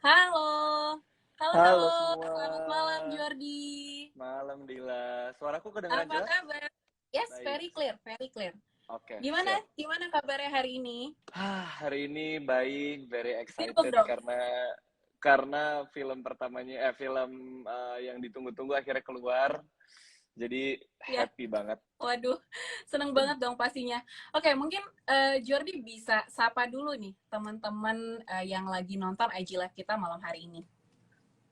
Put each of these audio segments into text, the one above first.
Halo, halo, halo. Halo semua, Selamat malam, Jordi. malam Dila. Suaraku kedengeran Apa jelas? kabar? Yes, Baik, very clear, very clear. oke, Gimana? siap. Gimana kabarnya hari ini? Hari ini baik, very Sibuk excited dong. karena film pertamanya, film yang ditunggu-tunggu akhirnya keluar. Jadi Ya, happy banget. waduh, seneng banget dong pastinya. Oke, mungkin Jordi bisa sapa dulu nih teman-teman yang lagi nonton IG Live kita malam hari ini.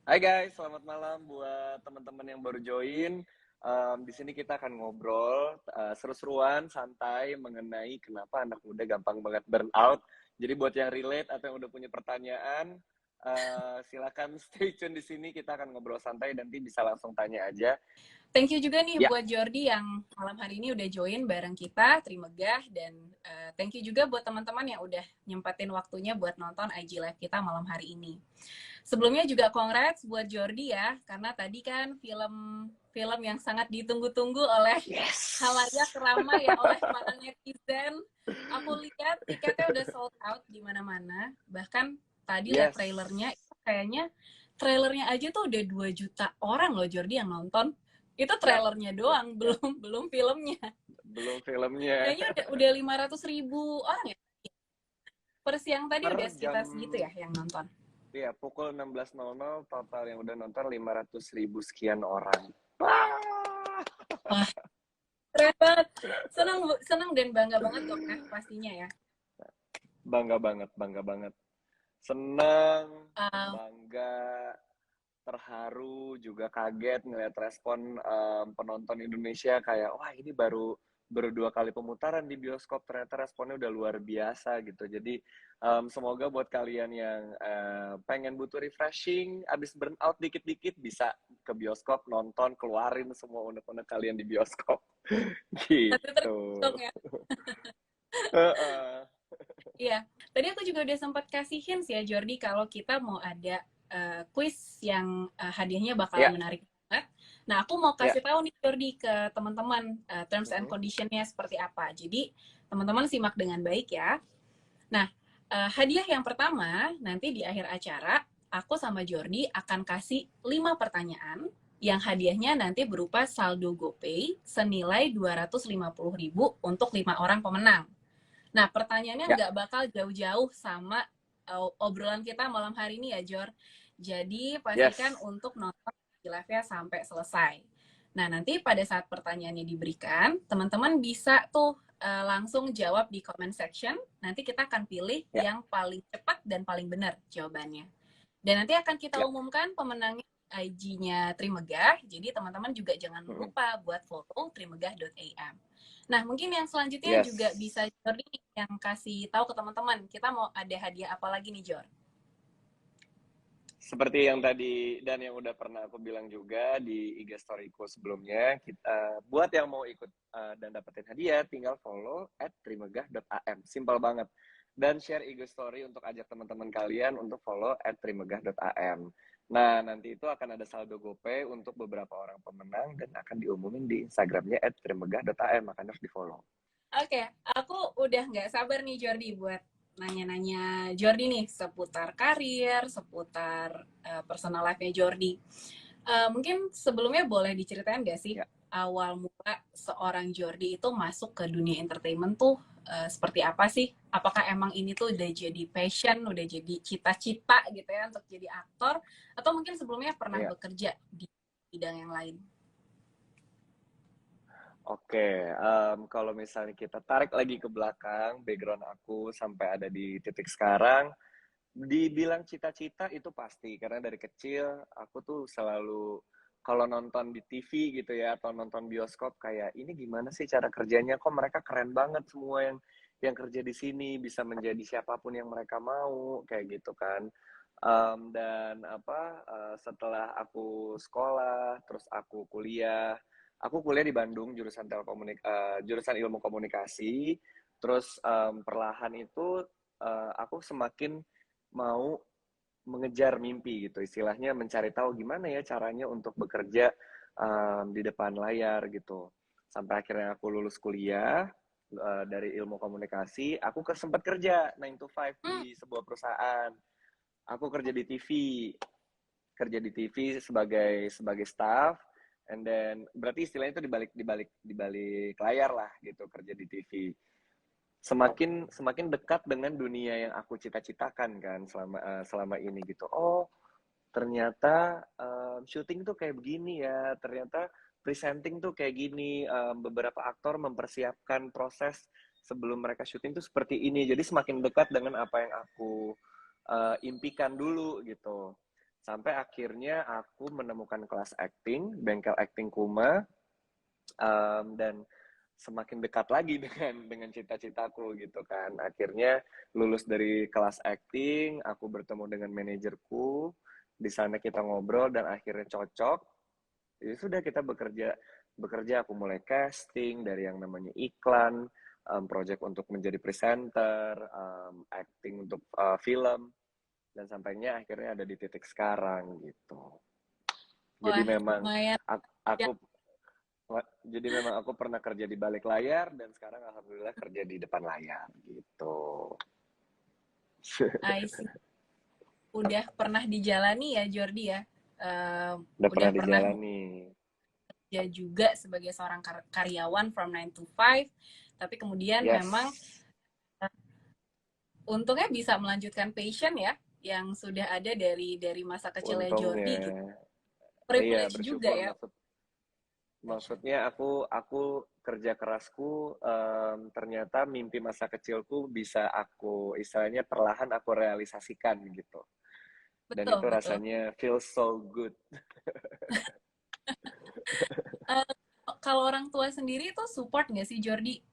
Hai guys, selamat malam buat teman-teman yang baru join. Di sini kita akan ngobrol seru-seruan, santai mengenai kenapa anak muda gampang banget burn out. Jadi buat yang relate atau yang udah punya pertanyaan, silakan stay tune di sini. Kita akan ngobrol santai, nanti bisa langsung tanya aja. Thank you juga nih Ya, buat Jordi yang malam hari ini udah join bareng kita, Trimegah, dan thank you juga buat teman-teman yang udah nyempatin waktunya buat nonton IG Live kita malam hari ini. Sebelumnya juga congrats buat Jordi ya, karena tadi kan film yang sangat ditunggu-tunggu oleh halayak yes. ramai ya, oleh para netizen. Aku lihat tiketnya udah sold out di mana-mana, bahkan tadi lihat Yes. trailernya, kayaknya trailernya aja tuh udah 2 juta orang loh Jordi yang nonton. Itu Yap, trailernya yap, doang, yap. belum filmnya. Belum filmnya. Kayaknya udah 500 ribu orang ya. Per siang tadi Per udah jam sekitar segitu ya yang nonton. Ya, pukul 16.00 total yang udah nonton 500.000 sekian orang. Wah! Wah, keren banget. Senang, senang dan bangga banget dong ya pastinya ya. Bangga banget, bangga banget. Seneng, Um, bangga, terharu, juga kaget ngeliat respon penonton Indonesia kayak, wah ini baru 2 kali pemutaran di bioskop, ternyata responnya udah luar biasa gitu. Jadi semoga buat kalian yang pengen butuh refreshing, abis burn out dikit-dikit bisa ke bioskop, nonton, keluarin semua unek-unek kalian di bioskop. Satu Gitu. tergantung ya. Heeh. Iya, tadi aku juga udah sempat kasih hints ya Jordi kalau kita mau ada quiz yang hadiahnya bakalan Ya, menarik banget. Nah, aku mau ya. kasih tahu nih Jordi ke teman-teman terms and Mhm. conditionnya seperti apa. Jadi, teman-teman simak dengan baik ya. Nah, hadiah yang pertama, nanti di akhir acara, aku sama Jordi akan kasih 5 pertanyaan yang hadiahnya nanti berupa saldo GoPay senilai 250.000 untuk 5 orang pemenang. Nah, pertanyaannya Ya. nggak bakal jauh-jauh sama obrolan kita malam hari ini ya, Jor. Jadi, pastikan Yes. untuk nonton live-nya sampai selesai. Nah, nanti pada saat pertanyaannya diberikan, teman-teman bisa tuh langsung jawab di comment section. Nanti kita akan pilih Ya. yang paling cepat dan paling benar jawabannya. Dan nanti akan kita Ya. umumkan pemenangnya IG-nya Trimegah. Jadi teman-teman juga jangan Mhm. lupa buat follow trimegah.am. Nah, mungkin yang selanjutnya juga Yes. bisa Jordi yang kasih tahu ke teman-teman. Kita mau ada hadiah apa lagi nih, Jor? Seperti yang tadi dan yang udah pernah aku bilang juga di IG storyku sebelumnya, kita buat yang mau ikut dan dapetin hadiah, tinggal follow @trimegah.am. Simpel banget. Dan share IG story untuk ajak teman-teman kalian untuk follow @trimegah.am. Nah, nanti itu akan ada saldo GoPay untuk beberapa orang pemenang dan akan diumumin di Instagramnya @trimegah.am. Makanya harus di-follow. Oke, aku udah nggak sabar nih Jordi buat nanya-nanya Jordi nih seputar karir, seputar personal life-nya Jordi. Mungkin sebelumnya boleh diceritain nggak sih Ya. awal mula seorang Jordi itu masuk ke dunia entertainment tuh seperti apa sih? Apakah emang ini tuh udah jadi passion, udah jadi cita-cita gitu ya untuk jadi aktor? Atau mungkin sebelumnya pernah Ya. bekerja di bidang yang lain? Oke, kalau misalnya kita tarik lagi ke belakang, background aku sampai ada di titik sekarang, dibilang cita-cita itu pasti, karena dari kecil aku tuh selalu kalau nonton di TV gitu ya, atau nonton bioskop kayak ini gimana sih cara kerjanya? Kok mereka keren banget semua yang kerja di sini bisa menjadi siapapun yang mereka mau, kayak gitu kan. Dan apa setelah aku sekolah, terus aku kuliah di Bandung jurusan ilmu komunikasi. Terus perlahan itu aku semakin mau mengejar mimpi gitu, istilahnya mencari tahu gimana ya caranya untuk bekerja di depan layar gitu. Sampai akhirnya aku lulus kuliah dari ilmu komunikasi, aku sempat kerja 9 to 5 Hmm, di sebuah perusahaan. aku kerja di TV sebagai staff, and then berarti istilahnya itu di balik layar lah gitu, kerja di TV. Semakin dekat dengan dunia yang aku cita-citakan kan selama ini gitu. Oh, ternyata syuting tuh kayak begini ya, ternyata presenting tuh kayak gini. Beberapa aktor mempersiapkan proses sebelum mereka syuting tuh seperti ini. Jadi semakin dekat dengan apa yang aku impikan dulu gitu. Sampai akhirnya aku menemukan kelas acting, bengkel acting Kuma, dan semakin dekat lagi dengan cita-citaku gitu kan. Akhirnya lulus dari kelas acting, aku bertemu dengan manajerku. Di sana kita ngobrol dan akhirnya cocok. Jadi sudah kita bekerja aku mulai casting dari yang namanya iklan, project untuk menjadi presenter, acting untuk film, dan sampainya akhirnya ada di titik sekarang gitu. Jadi Wah, memang lumayan. Ya, aku jadi memang aku pernah kerja di balik layar dan sekarang alhamdulillah kerja di depan layar gitu. I see. Udah pernah dijalani ya Jordi ya. Udah Udah pernah pernah dijalani. bekerja juga sebagai seorang karyawan from 9 to 5. Tapi kemudian memang Yes. untungnya bisa melanjutkan passion ya yang sudah ada dari masa kecilnya Untungnya. Jordi gitu. Iya, Privilege juga bersyukur ya passion. maksudnya aku kerja kerasku, ternyata mimpi masa kecilku bisa aku istilahnya perlahan aku realisasikan gitu. Dan Betul, itu betul. rasanya feel so good. Eh, Kalau orang tua sendiri tuh support nggak sih Jordi,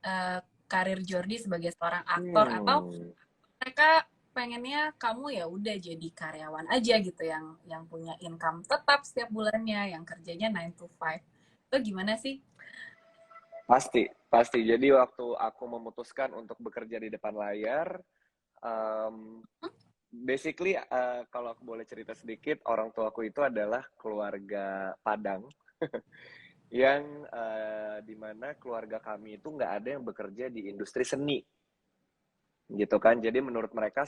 karir Jordi sebagai seorang aktor, atau Hmm. mereka pengennya kamu ya udah jadi karyawan aja gitu yang punya income tetap setiap bulannya, yang kerjanya 9 to 5. Itu gimana sih? Pasti, pasti. Jadi waktu aku memutuskan untuk bekerja di depan layar, um, basically kalau aku boleh cerita sedikit, orang tuaku itu adalah keluarga Padang yang dimana keluarga kami itu nggak ada yang bekerja di industri seni, gitu kan. Jadi menurut mereka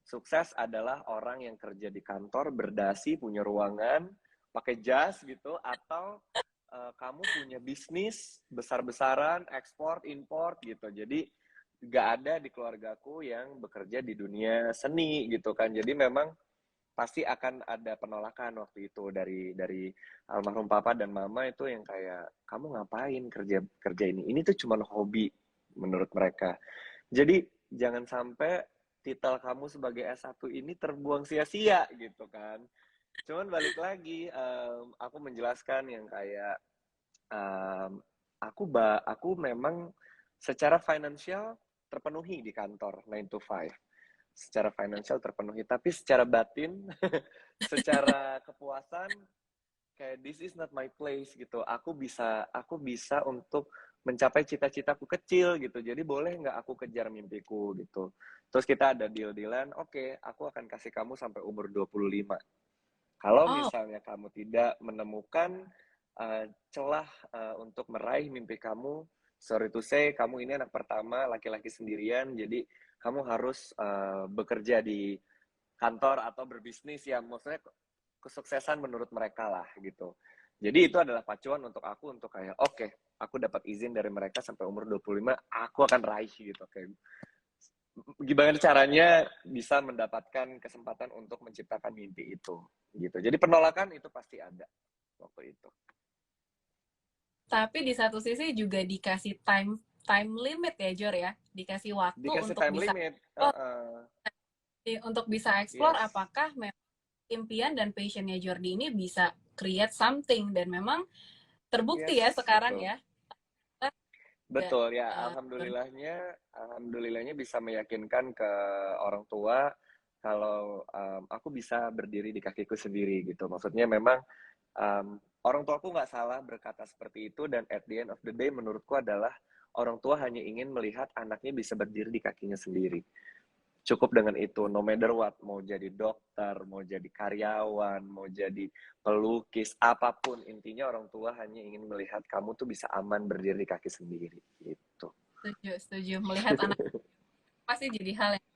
sukses adalah orang yang kerja di kantor, berdasi, punya ruangan, pakai jas gitu, atau kamu punya bisnis besar-besaran, ekspor, import gitu. Jadi nggak ada di keluargaku yang bekerja di dunia seni gitu kan. Jadi memang pasti akan ada penolakan waktu itu dari almarhum papa dan mama, itu yang kayak kamu ngapain kerja kerja ini tuh cuma hobi menurut mereka. Jadi jangan sampai titel kamu sebagai S1 ini terbuang sia-sia gitu kan. Cuman balik lagi, aku menjelaskan yang kayak um, aku memang secara finansial terpenuhi di kantor 9 to 5. Secara finansial terpenuhi, tapi secara batin, secara kepuasan, kayak this is not my place gitu. Aku bisa untuk mencapai cita-citaku kecil gitu. Jadi boleh nggak aku kejar mimpiku gitu. Terus kita ada deal-dealan, oke, aku akan kasih kamu sampai umur 25. Kalau Oh, misalnya kamu tidak menemukan celah untuk meraih mimpi kamu, sorry to say, kamu ini anak pertama, laki-laki sendirian, jadi kamu harus bekerja di kantor atau berbisnis ya, maksudnya kesuksesan menurut mereka lah gitu. Jadi itu adalah pacuan untuk aku untuk kayak oke, aku dapat izin dari mereka sampai umur 25, aku akan raih gitu. Kayak gimana caranya bisa mendapatkan kesempatan untuk menciptakan mimpi itu gitu. Jadi penolakan itu pasti ada waktu itu. tapi di satu sisi juga dikasih time time limit ya Jor ya, dikasih waktu Dikasih untuk time bisa limit, untuk bisa explore yes, apakah memang impian dan passionnya Jordi ini bisa create something, dan memang terbukti ya yes, sekarang betul. ya. Ada, Betul ya, Jordi. alhamdulillahnya bisa meyakinkan ke orang tua kalau aku bisa berdiri di kakiku sendiri gitu. Maksudnya memang orang tuaku nggak salah berkata seperti itu, dan at the end of the day menurutku adalah orang tua hanya ingin melihat anaknya bisa berdiri di kakinya sendiri. Cukup dengan itu, no matter what, mau jadi dokter, mau jadi karyawan, mau jadi pelukis, apapun, intinya orang tua hanya ingin melihat kamu tuh bisa aman berdiri di kaki sendiri gitu. Setuju, setuju. Melihat anak pasti jadi hal yang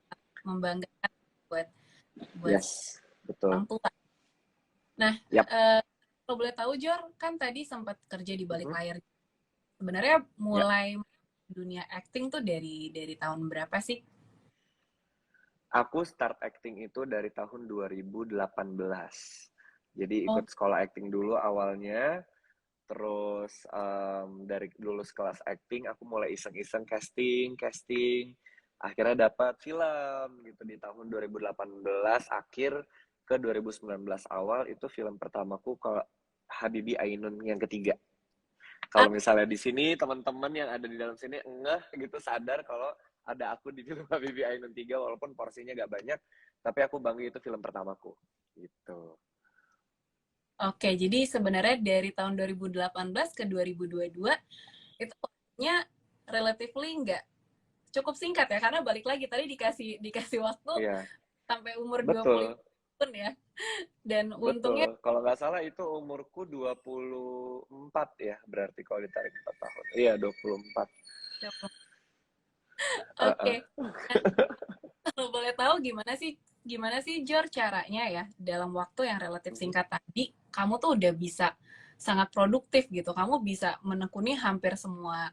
membanggakan buat buat Yes, betul. orang tua. Nah, Yap. kalau boleh tahu Jor, kan tadi sempat kerja di balik Mhm. layar. Sebenarnya Ya, mulai dunia acting tuh dari tahun berapa sih? aku start acting itu dari tahun 2018. Jadi Oh, ikut sekolah acting dulu awalnya, terus dari lulus kelas acting aku mulai iseng-iseng casting, casting. Akhirnya dapat film gitu di tahun 2018 akhir ke 2019 awal itu film pertamaku ke Habibie Ainun yang ketiga. ah, Kalau misalnya di sini teman-teman yang ada di dalam sini ngeh gitu sadar kalau ada aku di film Habibie Ainun 3 walaupun porsinya gak banyak, tapi aku bangga itu film pertamaku gitu. oke. Jadi sebenarnya dari tahun 2018 ke 2022 itu waktunya relatively nggak cukup singkat ya, karena balik lagi tadi dikasih dikasih waktu Iya, sampai umur 25 betul. tahun ya. Dan untungnya Betul. Kalau nggak salah itu umurku 24 ya, berarti kalau ditarik 4 tahun. Iya, 24. oke. Heeh. Nah, kalau boleh tahu gimana sih Jor caranya ya dalam waktu yang relatif singkat tadi kamu tuh udah bisa sangat produktif gitu. Kamu bisa menekuni hampir semua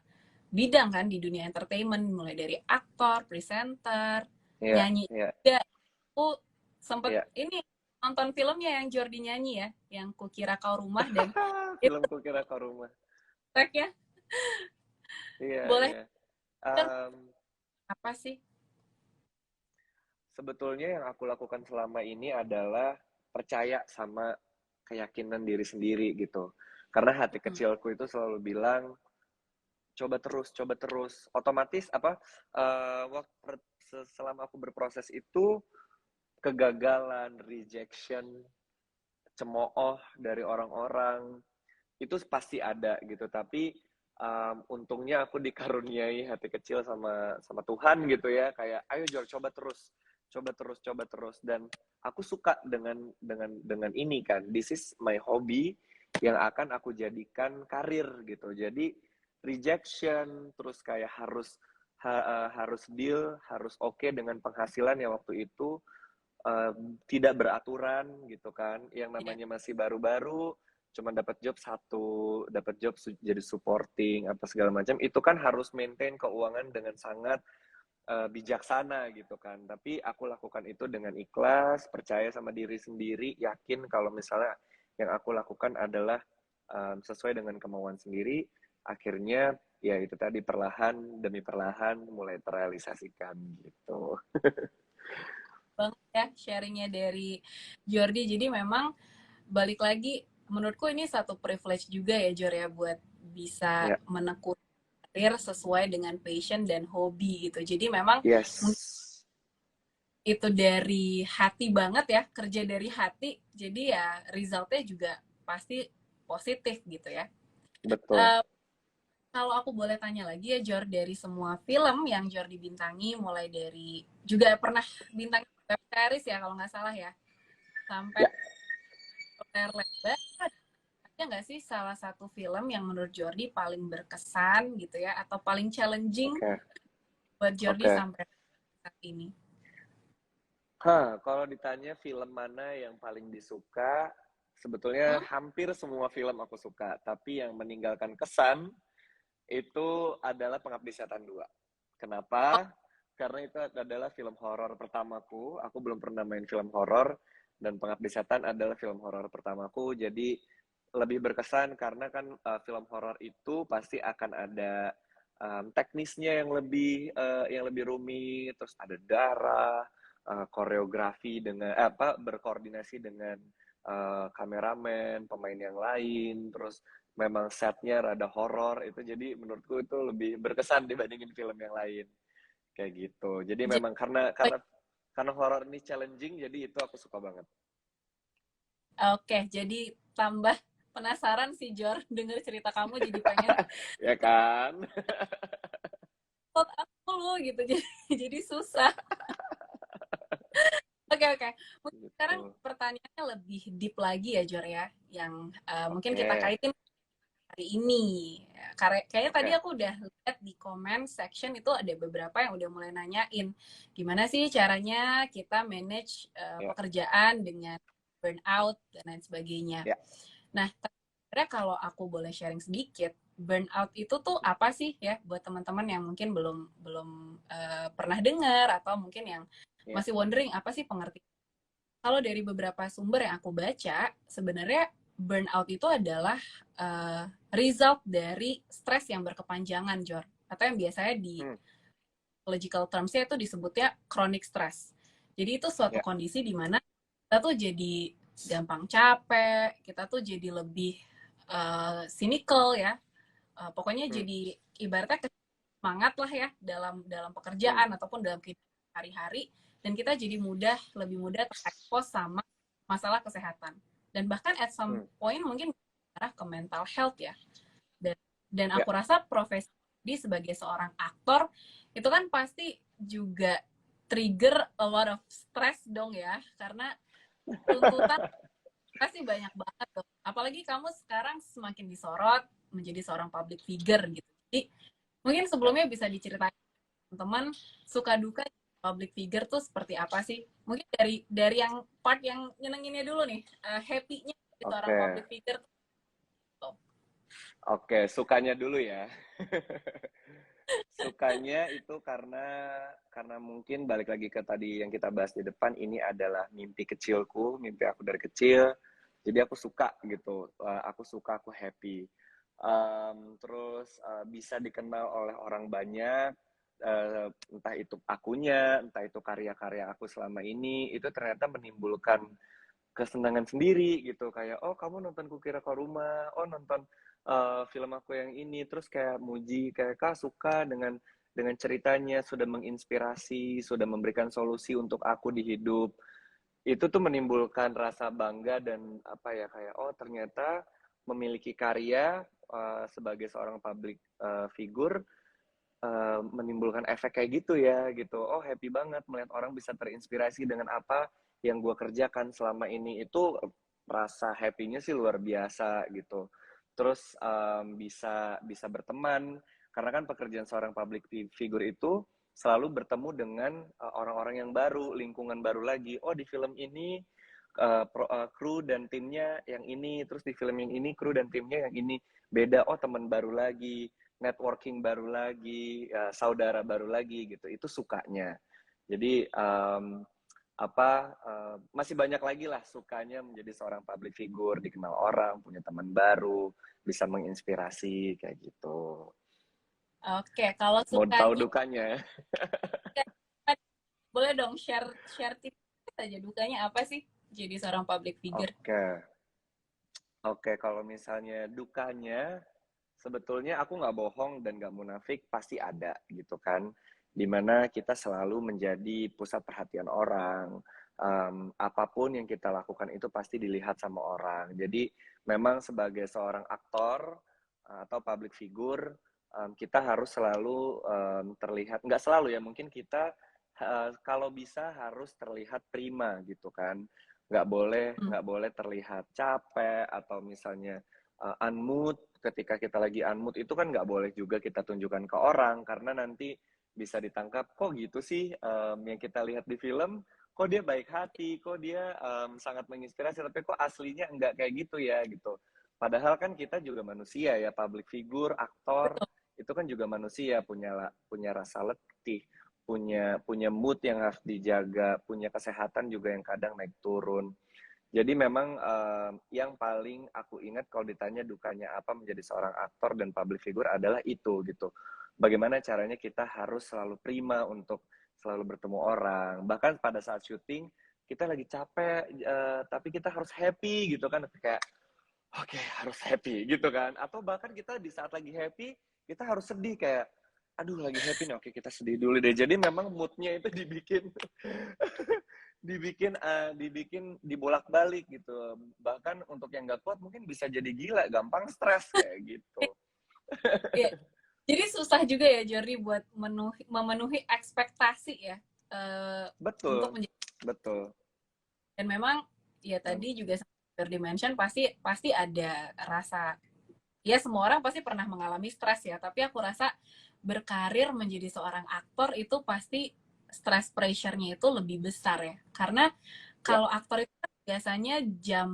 bidang kan di dunia entertainment, mulai dari aktor, presenter, Iya, nyanyi iya, juga. Aku sempet iya. ini nonton filmnya yang Jordi nyanyi ya, yang Kukira Kau Rumah, dan itu Filmku Kira Kau Rumah. tracknya Iya, boleh iya. Jor, Em, apa sih? Sebetulnya yang aku lakukan selama ini adalah percaya sama keyakinan diri sendiri gitu. Karena hati Hmm, kecilku itu selalu bilang, coba terus, coba terus. Otomatis apa? Selama aku berproses itu kegagalan, rejection, cemooh dari orang-orang itu pasti ada gitu. Tapi untungnya aku dikaruniai hati kecil sama Tuhan gitu ya. Kayak ayo Jor coba terus, coba terus, coba terus. Dan aku suka dengan ini kan. This is my hobby yang akan aku jadikan karir gitu. Jadi rejection terus kayak harus deal, harus oke dengan penghasilan yang waktu itu tidak beraturan gitu kan, yang ya. namanya masih baru-baru, cuma dapat job satu, dapat job jadi supporting apa segala macam, itu kan harus maintain keuangan dengan sangat bijaksana gitu kan. Tapi aku lakukan itu dengan ikhlas, percaya sama diri sendiri, yakin kalau misalnya yang aku lakukan adalah sesuai dengan kemauan sendiri. Akhirnya ya itu tadi perlahan demi perlahan mulai terrealisasikan gitu. Banget ya sharingnya dari Jordi. Jadi memang balik lagi, menurutku ini satu privilege juga ya Jor ya, buat bisa Ya, menekuni karir sesuai dengan passion dan hobi gitu. Jadi memang yes, itu dari hati banget ya, kerja dari hati, jadi ya resultnya juga pasti positif gitu ya. betul. Uh, Kalau aku boleh tanya lagi ya Jor, dari semua film yang Jor dibintangi, mulai dari juga pernah bintang web series ya kalau nggak salah ya, sampai Ya, layar lebar, ada nggak sih salah satu film yang menurut Jordi paling berkesan gitu ya, atau paling challenging oke, buat Jordi oke. sampai saat ini? Kalau ditanya film mana yang paling disuka, sebetulnya Hmm? hampir semua film aku suka, tapi yang meninggalkan kesan itu adalah Pengabdi Setan 2. Kenapa? Karena itu adalah film horor pertamaku. Aku belum pernah main film horor dan Pengabdi Setan adalah film horor pertamaku. Jadi lebih berkesan karena kan film horor itu pasti akan ada teknisnya yang lebih rumit, terus ada darah, koreografi dengan apa berkoordinasi dengan kameramen, pemain yang lain, terus memang setnya rada horor itu jadi menurutku itu lebih berkesan dibandingin film yang lain kayak gitu. Jadi Jadi, memang karena horor ini challenging jadi itu aku suka banget. oke, jadi tambah penasaran sih Jor, denger cerita kamu jadi pengen Ya kan? ikut aku lu gitu, jadi susah. Oke, oke. Mungkin sekarang Gitu. pertanyaannya lebih deep lagi ya Jor ya, yang mungkin kita Oke. kaitin hari ini. Kayaknya tadi Oke. aku udah lihat di comment section itu ada beberapa yang udah mulai nanyain gimana sih caranya kita manage Ya. pekerjaan dengan burnout dan lain sebagainya. Ya. Nah, sebenarnya kalau aku boleh sharing sedikit, burnout itu tuh apa sih ya buat teman-teman yang mungkin belum belum pernah dengar atau mungkin yang Ya. masih wondering apa sih pengertian. Kalau dari beberapa sumber yang aku baca, sebenarnya burnout itu adalah result dari stres yang berkepanjangan, Jor. Atau yang biasanya di Hmm. psychological terms-nya itu disebutnya chronic stress. Jadi itu suatu Ya. kondisi di mana kita tuh jadi gampang capek, kita tuh jadi lebih cynical ya. Pokoknya Hmm. jadi ibaratnya semangat lah ya dalam dalam Hmm. pekerjaan ataupun dalam kehidupan hari-hari, dan kita jadi lebih mudah terekspos sama masalah kesehatan, dan bahkan at some Hmm. point mungkin arah ke mental health ya. Dan Ya. aku rasa profesi sebagai seorang aktor itu kan pasti juga trigger a lot of stress dong ya, karena tuntutan pasti banyak banget tuh. Apalagi kamu sekarang semakin disorot menjadi seorang public figure gitu. Jadi mungkin Ya. sebelumnya bisa diceritain teman suka duka public figure tuh seperti apa sih? Mungkin dari yang part yang nyenenginnya dulu nih, happy-nya di seorang Oke. public figure tuh. Oke, sukanya dulu ya. Sukanya itu karena mungkin balik lagi ke tadi yang kita bahas di depan, ini adalah mimpi kecilku, mimpi aku dari kecil. Jadi aku suka gitu, aku suka, aku happy. Terus bisa dikenal oleh orang banyak, entah itu akunya, entah itu karya-karya aku selama ini, itu ternyata menimbulkan kesenangan sendiri gitu, kayak oh kamu nonton Kukira Kau Rumah, oh nonton film aku yang ini, terus kayak muji kayak kak suka dengan ceritanya, sudah menginspirasi, sudah memberikan solusi untuk aku di hidup. Itu tuh menimbulkan rasa bangga dan apa ya, kayak oh ternyata memiliki karya sebagai seorang public figure menimbulkan efek kayak gitu ya gitu. Oh happy banget melihat orang bisa terinspirasi dengan apa yang gue kerjakan selama ini. Itu rasa happy-nya sih luar biasa gitu. Terus bisa bisa berteman, karena kan pekerjaan seorang public figure itu selalu bertemu dengan orang-orang yang baru, lingkungan baru lagi. Oh di film ini kru dan timnya yang ini, terus di film yang ini kru dan timnya yang ini beda. Oh teman baru lagi, networking baru lagi, saudara baru lagi gitu. Itu sukanya. Jadi masih banyak lagi lah sukanya menjadi seorang public figure, dikenal orang, punya teman baru, bisa menginspirasi kayak gitu. Oke, kalau Mau tahu sukanya dukanya? boleh dong share share tips aja, dukanya apa sih jadi seorang public figure? Oke, oke. Kalau misalnya dukanya, sebetulnya aku nggak bohong dan nggak munafik, pasti ada gitu kan. Dimana kita selalu menjadi pusat perhatian orang. Apapun yang kita lakukan itu pasti dilihat sama orang. Jadi memang sebagai seorang aktor atau public figure, kita harus selalu terlihat, nggak selalu ya, mungkin kita kalau bisa harus terlihat prima gitu kan. Nggak boleh terlihat capek atau misalnya unmood. Ketika kita lagi unmood itu kan nggak boleh juga kita tunjukkan ke orang, karena nanti bisa ditangkap kok gitu sih, yang kita lihat di film kok dia baik hati, kok dia sangat menginspirasi, tapi kok aslinya nggak kayak gitu ya gitu. Padahal kan kita juga manusia ya, public figure, aktor Betul. itu kan juga manusia, punya rasa letih, punya mood yang harus dijaga, punya kesehatan juga yang kadang naik turun. Jadi memang yang paling aku ingat kalau ditanya dukanya apa menjadi seorang aktor dan public figure adalah itu gitu. Bagaimana caranya kita harus selalu prima untuk selalu bertemu orang. Bahkan pada saat syuting kita lagi capek, tapi kita harus happy gitu kan. Kayak oke, harus happy gitu kan. Atau bahkan kita di saat lagi happy kita harus sedih, kayak aduh lagi happy nih, oke kita sedih dulu deh. Jadi memang moodnya itu dibikin dibikin dibolak-balik gitu. Bahkan untuk yang nggak kuat mungkin bisa jadi gila, gampang stres kayak gitu. Ya. Jadi susah juga ya Jordi buat memenuhi ekspektasi ya, untuk Betul, menjadi, betul. dan memang ya tadi juga Jordi mention pasti pasti ada rasa ya semua orang pasti pernah mengalami stres ya, tapi aku rasa berkarir menjadi seorang aktor itu pasti stress pressure-nya itu lebih besar ya. Karena Ya, kalau aktor itu kan biasanya jam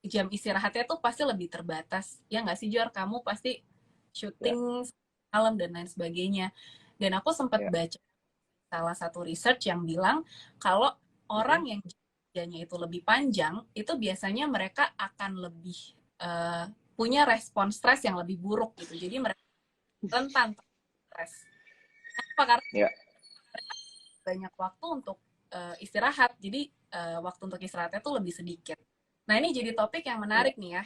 jam istirahatnya tuh pasti lebih terbatas. Ya nggak sih, Jor? Kamu pasti ya, syuting malam dan lain sebagainya. Dan aku sempat ya. baca salah satu research yang bilang kalau Mhm. orang yang kerjanya itu lebih panjang, itu biasanya mereka akan lebih eh, punya respon stres yang lebih buruk gitu. Jadi mereka rentan stres. Kenapa? Karena Ya, banyak waktu untuk istirahat. Jadi waktu untuk istirahatnya tuh lebih sedikit. Nah ini jadi topik yang ya. menarik nih ya.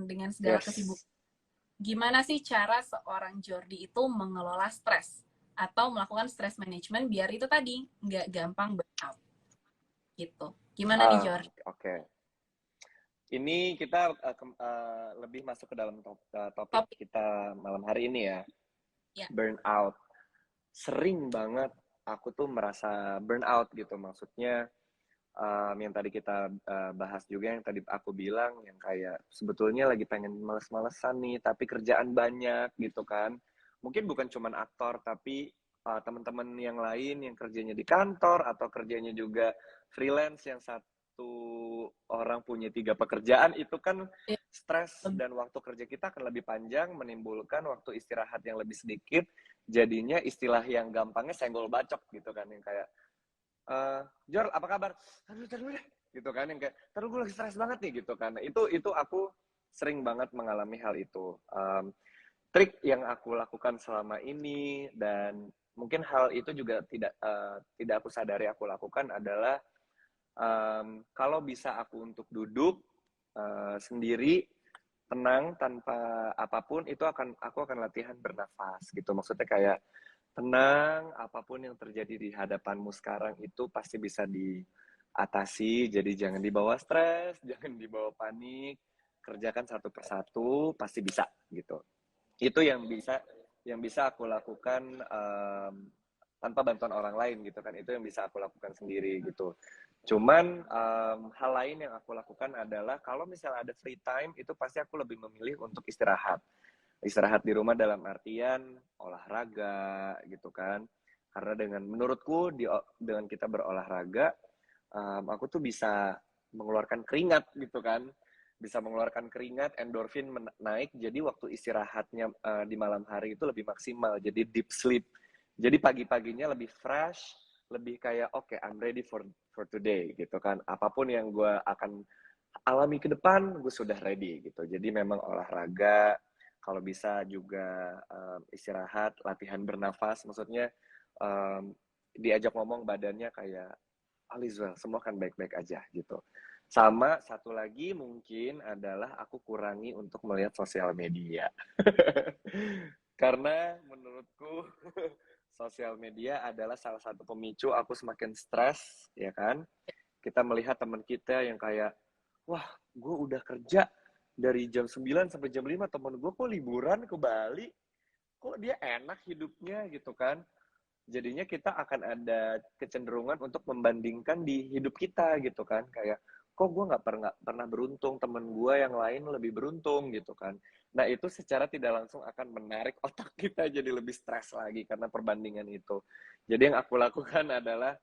Dengan segala kesibukan. Yes. Gimana sih cara seorang Jordi itu mengelola stres? Atau melakukan stress management biar itu tadi nggak gampang burnout gitu. Gimana nih Ah, Jor? oke. Ini kita lebih masuk ke dalam topik Topik kita malam hari ini ya, ya. burnout. Sering banget aku tuh merasa burnout gitu, maksudnya yang tadi kita bahas juga, yang tadi aku bilang, yang kayak sebetulnya lagi pengen males-malesan nih, tapi kerjaan banyak gitu kan. Mungkin bukan cuman aktor, tapi teman-teman yang lain yang kerjanya di kantor atau kerjanya juga freelance, yang satu orang punya 3 pekerjaan, itu kan Ya, stres dan waktu kerja kita akan lebih panjang, menimbulkan waktu istirahat yang lebih sedikit, jadinya istilah yang gampangnya senggol bacok gitu kan, yang kayak Jor, apa kabar? Aduh, taruh deh. Gitu kan, yang kayak, taruh gue lagi stres banget nih, gitu kan. Itu aku sering banget mengalami hal itu. Trik yang aku lakukan selama ini, dan mungkin hal itu juga tidak aku sadari aku lakukan adalah, kalau bisa aku untuk duduk sendiri, tenang, tanpa apapun, itu aku akan latihan bernafas, gitu. Maksudnya kayak, tenang, apapun yang terjadi di hadapanmu sekarang itu pasti bisa diatasi, jadi jangan dibawa stres, jangan dibawa panik, kerjakan satu persatu, pasti bisa gitu. Itu yang bisa aku lakukan tanpa bantuan orang lain gitu kan, itu yang bisa aku lakukan sendiri gitu. Cuman hal lain yang aku lakukan adalah kalau misalnya ada free time, itu pasti aku lebih memilih untuk istirahat. Istirahat di rumah dalam artian olahraga gitu kan, karena menurutku dengan kita berolahraga, aku tuh bisa mengeluarkan keringat gitu kan, bisa mengeluarkan keringat, endorfin naik, jadi waktu istirahatnya di malam hari itu lebih maksimal, jadi deep sleep, jadi pagi-paginya lebih fresh, lebih kayak oke, I'm ready for today gitu kan, apapun yang gue akan alami ke depan, gue sudah ready gitu. Jadi memang olahraga, kalau bisa juga istirahat, latihan bernafas, maksudnya um, diajak ngomong badannya kayak, Alizwell, semua kan baik-baik aja gitu. Sama satu lagi mungkin adalah aku kurangi untuk melihat sosial media. Karena menurutku sosial media adalah salah satu pemicu aku semakin stres, ya kan? Kita melihat teman kita yang kayak, wah, gue udah kerja dari jam 9 sampai jam 5, temen gue kok liburan ke Bali, kok dia enak hidupnya gitu kan. Jadinya kita akan ada kecenderungan untuk membandingkan di hidup kita gitu kan, kayak kok gue nggak pernah beruntung, temen gue yang lain lebih beruntung gitu kan. Nah itu secara tidak langsung akan menarik otak kita jadi lebih stres lagi karena perbandingan itu. Jadi yang aku lakukan adalah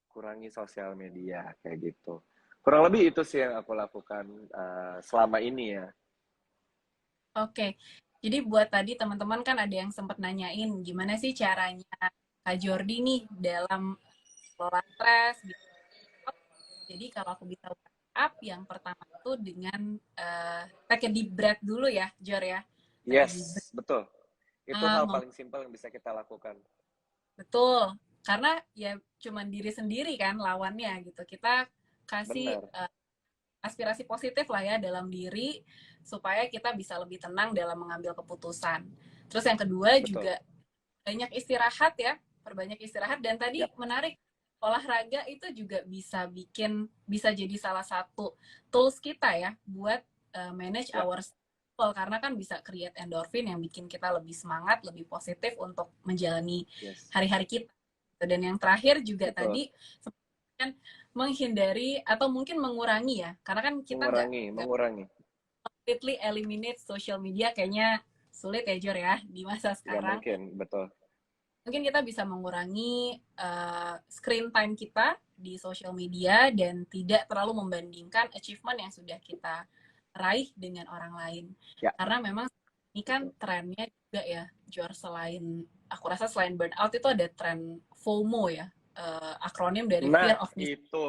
kurangi sosial media kayak gitu. Kurang lebih itu sih yang aku lakukan selama ini ya. Oke. Jadi buat tadi teman-teman kan ada yang sempat nanyain gimana sih caranya Kak Jordi nih dalam kelola stres gitu. Jadi kalau aku bisa wrap up, yang pertama itu dengan take a deep breath dulu ya, Jor ya. Take a deep Yes, betul. Itu breath, hal paling simpel yang bisa kita lakukan. betul. Karena ya cuman diri sendiri kan lawannya gitu. Kita kasih Benar, aspirasi positif lah ya dalam diri supaya kita bisa lebih tenang dalam mengambil keputusan. Terus yang kedua betul. juga banyak istirahat ya, perbanyak istirahat, dan tadi Yap, menarik, olahraga itu juga bisa jadi salah satu tools kita ya buat manage yap, our stressful, karena kan bisa create endorphin yang bikin kita lebih semangat, lebih positif untuk menjalani yes. hari-hari kita. Dan yang terakhir juga Betul. tadi kan menghindari atau mungkin mengurangi ya, karena kan kita nggak Mengurangi. completely eliminate social media kayaknya sulit ya Jor ya di masa Nggak sekarang. mungkin, betul. Mungkin kita bisa mengurangi screen time kita di social media dan tidak terlalu membandingkan achievement yang sudah kita raih dengan orang lain. Ya, Karena memang ini kan betul. trennya juga ya, Jor, aku rasa selain burnout itu ada tren FOMO ya, akronim dari Nah, Fear of Missing. itu.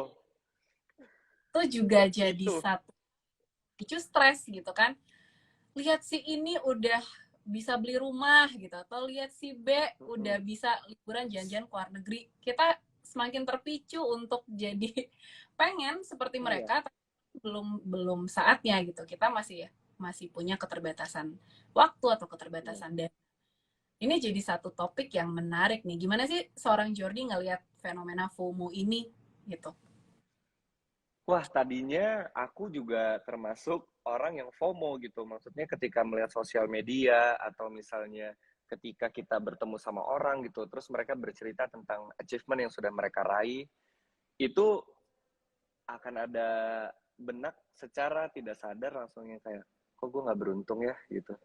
Itu juga jadi Itu. satu picu stres gitu kan. Lihat si ini udah bisa beli rumah gitu, atau lihat si B udah Mm-mm. bisa liburan jalan-jalan ke luar negeri, kita semakin terpicu untuk jadi pengen seperti Iya. mereka, tapi belum belum saatnya gitu. Kita masih punya keterbatasan waktu atau Iya. keterbatasan dana. Ini jadi satu topik yang menarik nih. Gimana sih seorang Jordi ngelihat fenomena FOMO ini gitu? Wah, tadinya aku juga termasuk orang yang FOMO gitu. Maksudnya ketika melihat sosial media atau misalnya ketika kita bertemu sama orang gitu, terus mereka bercerita tentang achievement yang sudah mereka raih, itu akan ada benak secara tidak sadar langsungnya kayak, kok gue nggak beruntung ya gitu.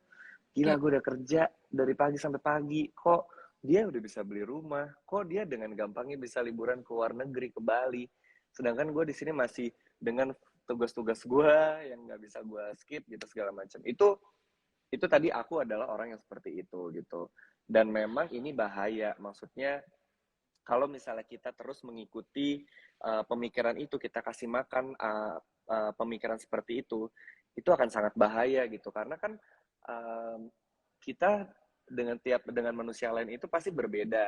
Gila, Ya, gue udah kerja dari pagi sampai pagi, kok dia udah bisa beli rumah, kok dia dengan gampangnya bisa liburan ke luar negeri, ke Bali, sedangkan gue di sini masih dengan tugas-tugas gue yang nggak bisa gue skip gitu segala macam. Itu tadi aku adalah orang yang seperti itu gitu. Dan memang ini bahaya, maksudnya kalau misalnya kita terus mengikuti pemikiran itu, kita kasih makan pemikiran seperti itu akan sangat bahaya gitu. Karena kan um, kita dengan manusia lain itu pasti berbeda,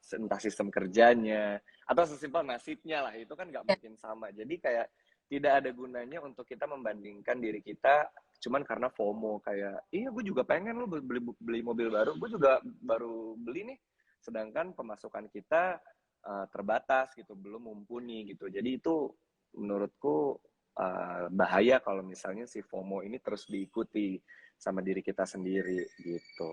entah sistem kerjanya atau sesimpel nasibnya lah, itu kan nggak ya. mungkin sama. Jadi kayak tidak ada gunanya untuk kita membandingkan diri kita cuman karena FOMO, kayak iya gue juga pengen lo beli mobil baru, gue juga baru beli nih, sedangkan pemasukan kita terbatas gitu, belum mumpuni gitu. Jadi itu menurutku bahaya kalau misalnya si FOMO ini terus diikuti sama diri kita sendiri gitu.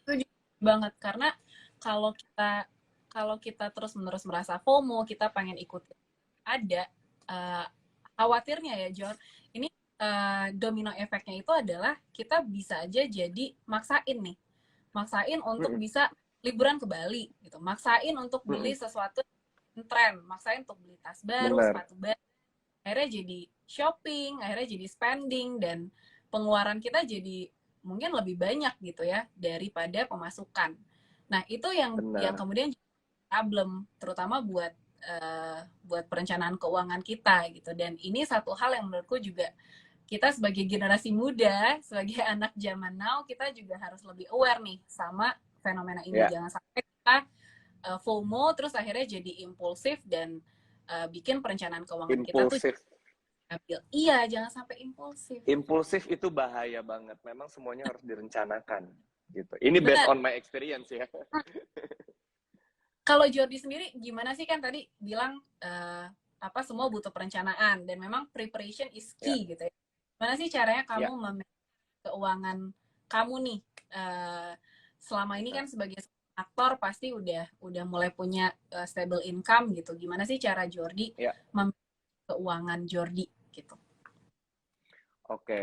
Setuju banget karena kalau kita kalau kita terus-menerus merasa FOMO, kita pengen ikutin ada uh, khawatirnya ya Jor, ini domino efeknya itu adalah kita bisa aja jadi maksain untuk Mm-mm. bisa liburan ke Bali gitu, maksain untuk beli Mm-mm. sesuatu tren, maksain untuk beli tas baru, Benar, sepatu baru, akhirnya jadi shopping, akhirnya jadi spending, dan pengeluaran kita jadi mungkin lebih banyak gitu ya daripada pemasukan. Nah itu yang benar. kemudian jadi problem, terutama buat perencanaan keuangan kita gitu. Dan ini satu hal yang menurutku juga kita sebagai generasi muda, sebagai anak zaman now, kita juga harus lebih aware nih sama fenomena ini. Ya, Jangan sampai kita FOMO terus akhirnya jadi impulsif dan bikin perencanaan keuangan kita tuh impulsif. stabil. Iya, jangan sampai impulsif. Impulsif itu bahaya banget. Memang semuanya harus direncanakan gitu. Ini based Benar. on my experience ya. Kalau Jordi sendiri gimana sih, kan tadi bilang apa semua butuh perencanaan dan memang preparation is Ya, key gitu ya. Gimana sih caranya kamu ya, memanage keuangan kamu nih selama ini benar. kan sebagai aktor pasti udah mulai punya stable income gitu. Gimana sih cara Jordi Ya, memanage keuangan Jordi gitu? oke.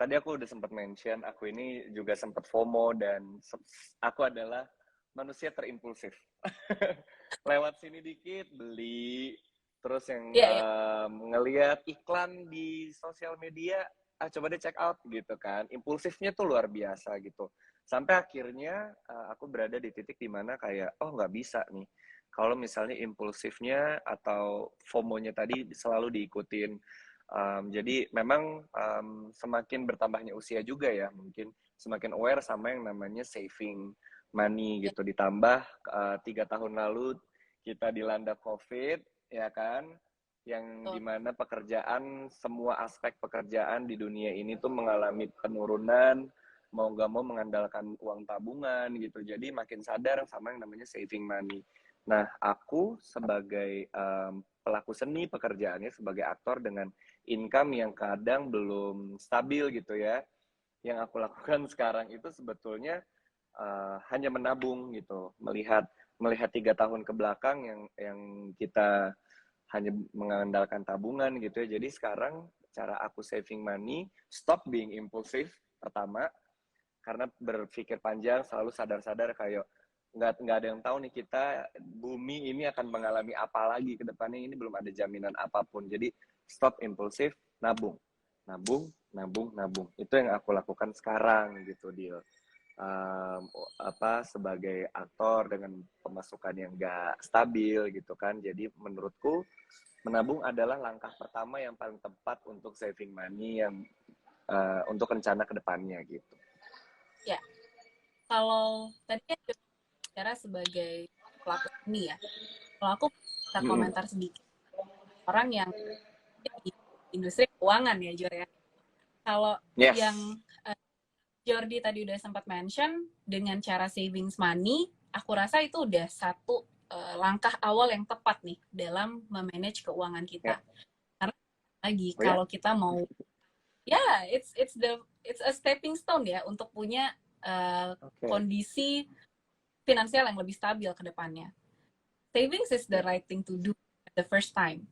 Tadi aku udah sempat mention, aku ini juga sempat FOMO dan aku adalah manusia terimpulsif. Lewat sini dikit beli, terus yang Iya, iya. ngelihat iklan di sosial media, coba deh check out gitu kan. Impulsifnya tuh luar biasa gitu. Sampai akhirnya aku berada di titik dimana kayak, oh nggak bisa nih. Kalau misalnya impulsifnya atau FOMO-nya tadi selalu diikutin. Jadi memang semakin bertambahnya usia juga ya, mungkin semakin aware sama yang namanya saving money Iya. gitu. Ditambah 3 tahun lalu kita dilanda COVID, ya kan, yang Betul. dimana pekerjaan, semua aspek pekerjaan di dunia ini tuh mengalami penurunan, mau nggak mau mengandalkan uang tabungan gitu. Jadi makin sadar sama yang namanya saving money. Nah, aku sebagai pelaku seni, pekerjaannya sebagai aktor dengan income yang kadang belum stabil gitu ya, yang aku lakukan sekarang itu sebetulnya hanya menabung gitu, melihat melihat 3 tahun ke belakang yang kita hanya mengandalkan tabungan gitu ya. Jadi sekarang cara aku saving money, stop being impulsif pertama, karena berpikir panjang, selalu sadar-sadar kayak nggak ada yang tahu nih kita bumi ini akan mengalami apa lagi ke depannya, ini belum ada jaminan apapun. Jadi stop impulsif, nabung, nabung, nabung, nabung. Itu yang aku lakukan sekarang gitu, Dil. Sebagai aktor dengan pemasukan yang nggak stabil gitu kan. Jadi menurutku menabung adalah langkah pertama yang paling tepat untuk saving money yang untuk rencana kedepannya gitu. Ya, kalau tadi kan bicara sebagai pelaku seni ya, kalau aku bisa komentar sedikit orang yang di industri keuangan ya, Jor ya. Kalau yang Jordi tadi udah sempat mention, dengan cara savings money, aku rasa itu udah satu langkah awal yang tepat nih dalam memanage keuangan kita. Karena lagi kalau kita mau, it's a stepping stone ya untuk punya kondisi finansial yang lebih stabil ke depannya. Savings is the right thing to do at the first time.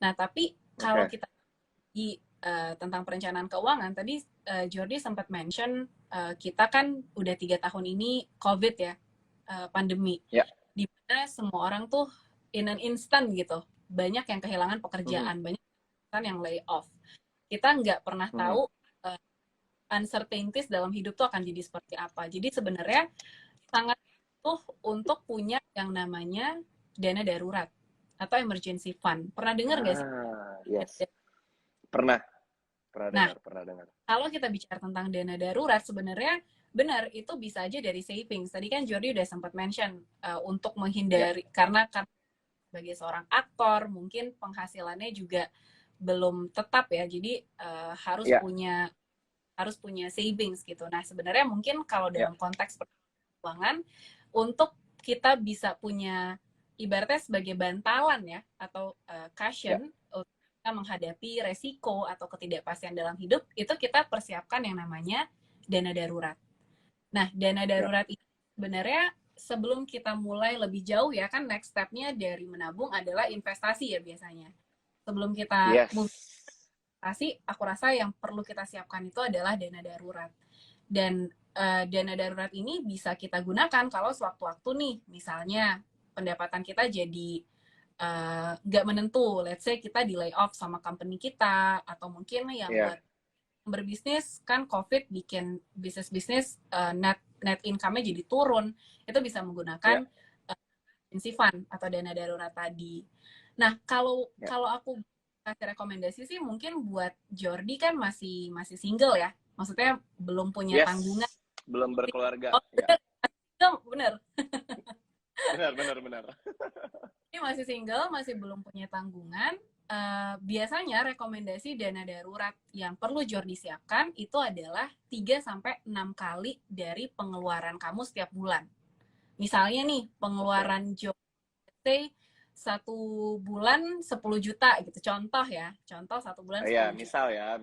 Nah, tapi kalau kita tentang perencanaan keuangan, tadi Jordi sempat mention kita kan udah 3 tahun ini COVID ya, pandemi. Di mana semua orang tuh in an instant gitu. Banyak yang kehilangan pekerjaan, banyak yang lay off. Kita nggak pernah tahu uncertainties dalam hidup tuh akan jadi seperti apa. Jadi sebenarnya sangat butuh untuk punya yang namanya dana darurat atau emergency fund. Pernah dengar nggak sih? Yes. Pernah dengar. Kalau kita bicara tentang dana darurat, sebenarnya benar itu bisa aja dari savings. Tadi kan Jordi udah sempat mention untuk menghindari karena sebagai seorang aktor mungkin penghasilannya juga belum tetap ya, jadi harus punya savings gitu. Nah sebenarnya mungkin kalau dalam konteks keuangan, untuk kita bisa punya ibaratnya sebagai bantalan ya atau cushion untuk kita menghadapi resiko atau ketidakpastian dalam hidup, itu kita persiapkan yang namanya dana darurat. Nah, dana darurat ini sebenarnya sebelum kita mulai lebih jauh ya, kan next step-nya dari menabung adalah investasi ya biasanya. Sebelum kita investasi, aku rasa yang perlu kita siapkan itu adalah dana darurat. Dan dana darurat ini bisa kita gunakan kalau sewaktu-waktu nih, misalnya pendapatan kita jadi nggak menentu, let's say kita di lay off sama company kita, atau mungkin yang buat berbisnis kan COVID bikin bisnis net income-nya jadi turun, itu bisa menggunakan emergency fund atau dana darurat tadi. Nah kalau aku kasih rekomendasi sih mungkin buat Jordi kan masih single ya, maksudnya belum punya tanggungan, belum berkeluarga. Bener. Benar. Ini masih single, masih belum punya tanggungan. Biasanya rekomendasi dana darurat yang perlu Jordi siapkan itu adalah 3-6 kali dari pengeluaran kamu setiap bulan. Misalnya nih, pengeluaran Jordi satu bulan 10 juta gitu. Contoh 1 bulan 10 juta.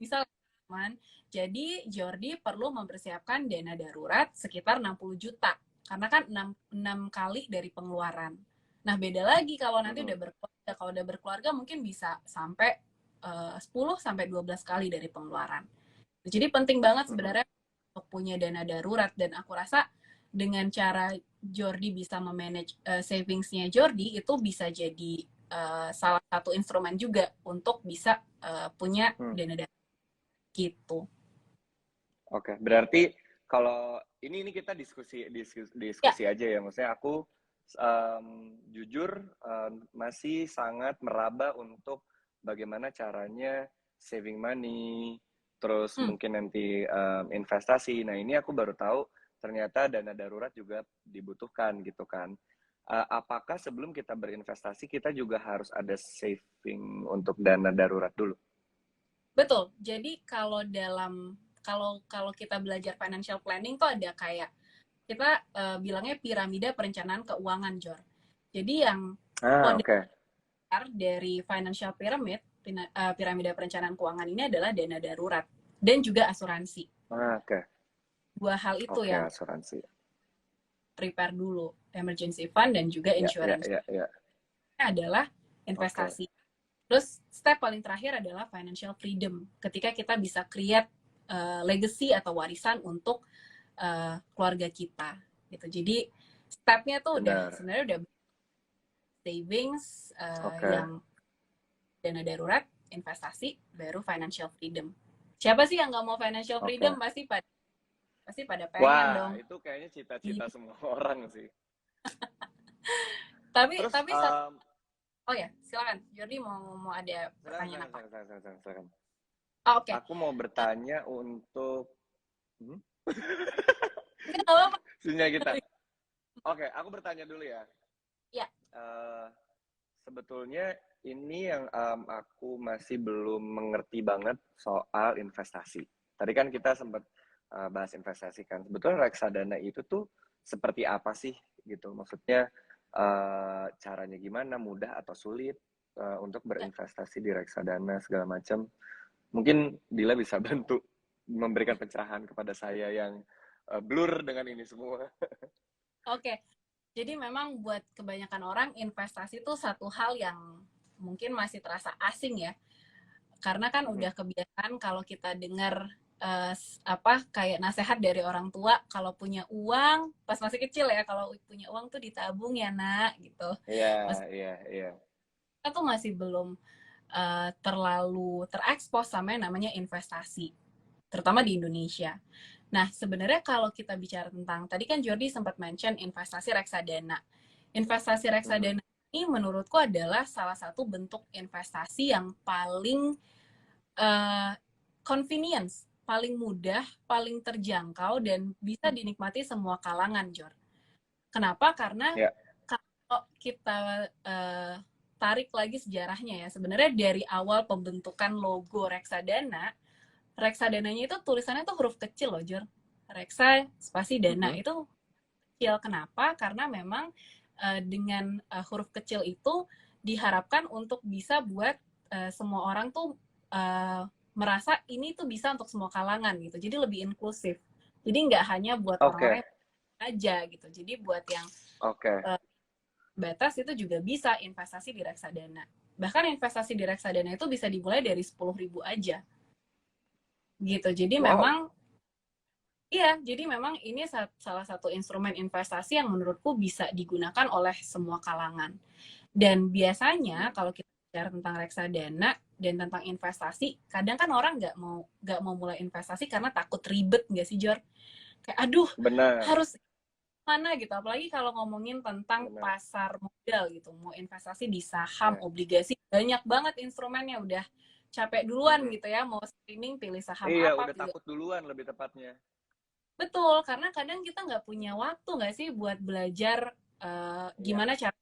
Misal teman. Jadi Jordi perlu mempersiapkan dana darurat sekitar 60 juta. Karena kan 6 kali dari pengeluaran. Nah, beda lagi kalau nanti udah berkeluarga. Kalau udah berkeluarga mungkin bisa sampai 10-12 kali dari pengeluaran. Jadi penting banget sebenarnya untuk punya dana darurat. Dan aku rasa dengan cara Jordi bisa memanage savings-nya Jordi, itu bisa jadi salah satu instrumen juga untuk bisa punya dana darurat gitu. Oke, berarti kalau ini kita diskusi aja ya. Maksudnya aku jujur masih sangat meraba untuk bagaimana caranya saving money, terus mungkin nanti investasi. Nah ini aku baru tahu ternyata dana darurat juga dibutuhkan gitu kan. Apakah sebelum kita berinvestasi kita juga harus ada saving untuk dana darurat dulu? Betul. Jadi kalau kita belajar financial planning tuh ada kayak kita bilangnya piramida perencanaan keuangan, Jor. Jadi yang dari financial pyramid, piramida perencanaan keuangan ini adalah dana darurat dan juga asuransi. Dua hal itu yang asuransi. Prepare dulu, emergency fund dan juga insurance. Adalah investasi. Terus step paling terakhir adalah financial freedom. Ketika kita bisa create legacy atau warisan untuk keluarga kita gitu. Jadi stepnya tuh udah Benar. sebenarnya udah savings, Oke. yang dana darurat, investasi, baru financial freedom. Siapa sih yang nggak mau financial Oke. freedom? Pasti pada pengen Wah, dong. itu kayaknya cita-cita semua orang sih. Tapi Terus, tapi oh ya, silakan. Jordi mau ada silakan, pertanyaan silakan, apa? silakan, silakan, silakan, silakan. Oh, oke. Aku mau bertanya untuk hmm? Nggak apa-apa. Sinyal kita. Oke, aku bertanya dulu ya. Ya, Eh, Sebetulnya ini yang aku masih belum mengerti banget soal investasi. Tadi kan kita sempat bahas investasi kan. Sebetulnya reksadana itu tuh seperti apa sih gitu? Maksudnya caranya gimana? Mudah atau sulit untuk ya. berinvestasi di reksadana segala macam? Mungkin Dila bisa bantu memberikan pencerahan kepada saya yang blur dengan ini semua. Oke. Jadi memang buat kebanyakan orang investasi itu satu hal yang mungkin masih terasa asing ya. Karena kan udah kebiasaan kalau kita dengar apa kayak nasihat dari orang tua kalau punya uang pas masih kecil ya, kalau punya uang tuh ditabung ya nak gitu. Iya, Mas iya, iya. kita tuh masih belum terlalu terekspos sama yang namanya investasi, terutama di Indonesia. Nah, sebenarnya kalau kita bicara tentang, tadi kan Jordi sempat mention investasi reksadana. Investasi Mhm. reksadana ini menurutku adalah salah satu bentuk investasi yang paling uh, convenience, paling mudah, paling terjangkau, dan bisa dinikmati semua kalangan, Jor. Kenapa? Karena Ya, kalau kita tarik lagi sejarahnya ya, sebenarnya dari awal pembentukan logo reksadana, reksadananya itu tulisannya tuh huruf kecil loh, Jor. Reksa spasi dana mhm. itu kecil. Kenapa? Karena memang dengan huruf kecil itu diharapkan untuk bisa buat semua orang tuh uh, merasa ini tuh bisa untuk semua kalangan gitu. Jadi lebih inklusif. Jadi nggak hanya buat Oke, orang-orang yang aja gitu. Jadi buat yang oke, uh, batas itu juga bisa investasi di reksadana. Bahkan investasi di reksadana itu bisa dimulai dari 10.000 aja gitu. Jadi wow, memang iya, jadi memang ini salah satu instrumen investasi yang menurutku bisa digunakan oleh semua kalangan. Dan biasanya kalau kita bicara tentang reksadana dan tentang investasi, kadang kan orang nggak mau mulai investasi karena takut ribet nggak sih, Jor? Kayak aduh benar, harus mana gitu. Apalagi kalau ngomongin tentang benar. pasar modal gitu, mau investasi di saham, Ya. obligasi, banyak banget instrumennya. Udah capek duluan Mhm. gitu ya, mau streaming pilih saham Iya, apa, udah pilih. takut duluan lebih tepatnya. Betul, karena kadang kita nggak punya waktu nggak sih buat belajar Iya. gimana cara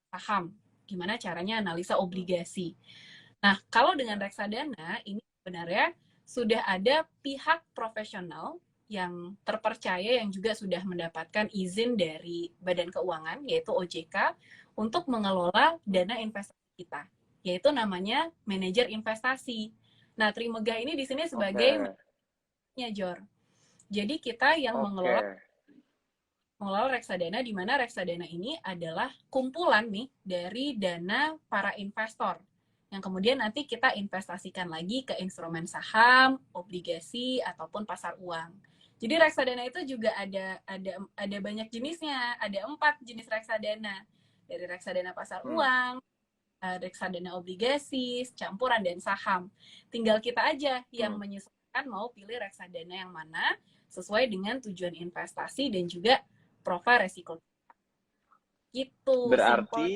paham, gimana caranya analisa Mhm. obligasi. Nah, kalau dengan Ya. reksadana, ini sebenarnya sudah ada pihak profesional yang terpercaya yang juga sudah mendapatkan izin dari Badan Keuangan, yaitu OJK, untuk mengelola Mhm. dana investasi kita, yaitu namanya manajer investasi. Nah, Trimegah ini di sini sebagai Oke, manajernya, Jor. Jadi kita yang oke, mengelola reksadana, di mana reksadana ini adalah kumpulan nih dari dana para investor yang kemudian nanti kita investasikan lagi ke instrumen saham, obligasi ataupun pasar uang. Jadi reksadana itu juga ada banyak jenisnya, ada 4 jenis reksadana, dari reksadana pasar hmm, uang, reksadana obligasi, campuran dan saham. Tinggal kita aja hmm. yang menyesuaikan mau pilih reksadana yang mana sesuai dengan tujuan investasi dan juga profil resiko. Gitu, simple. Berarti,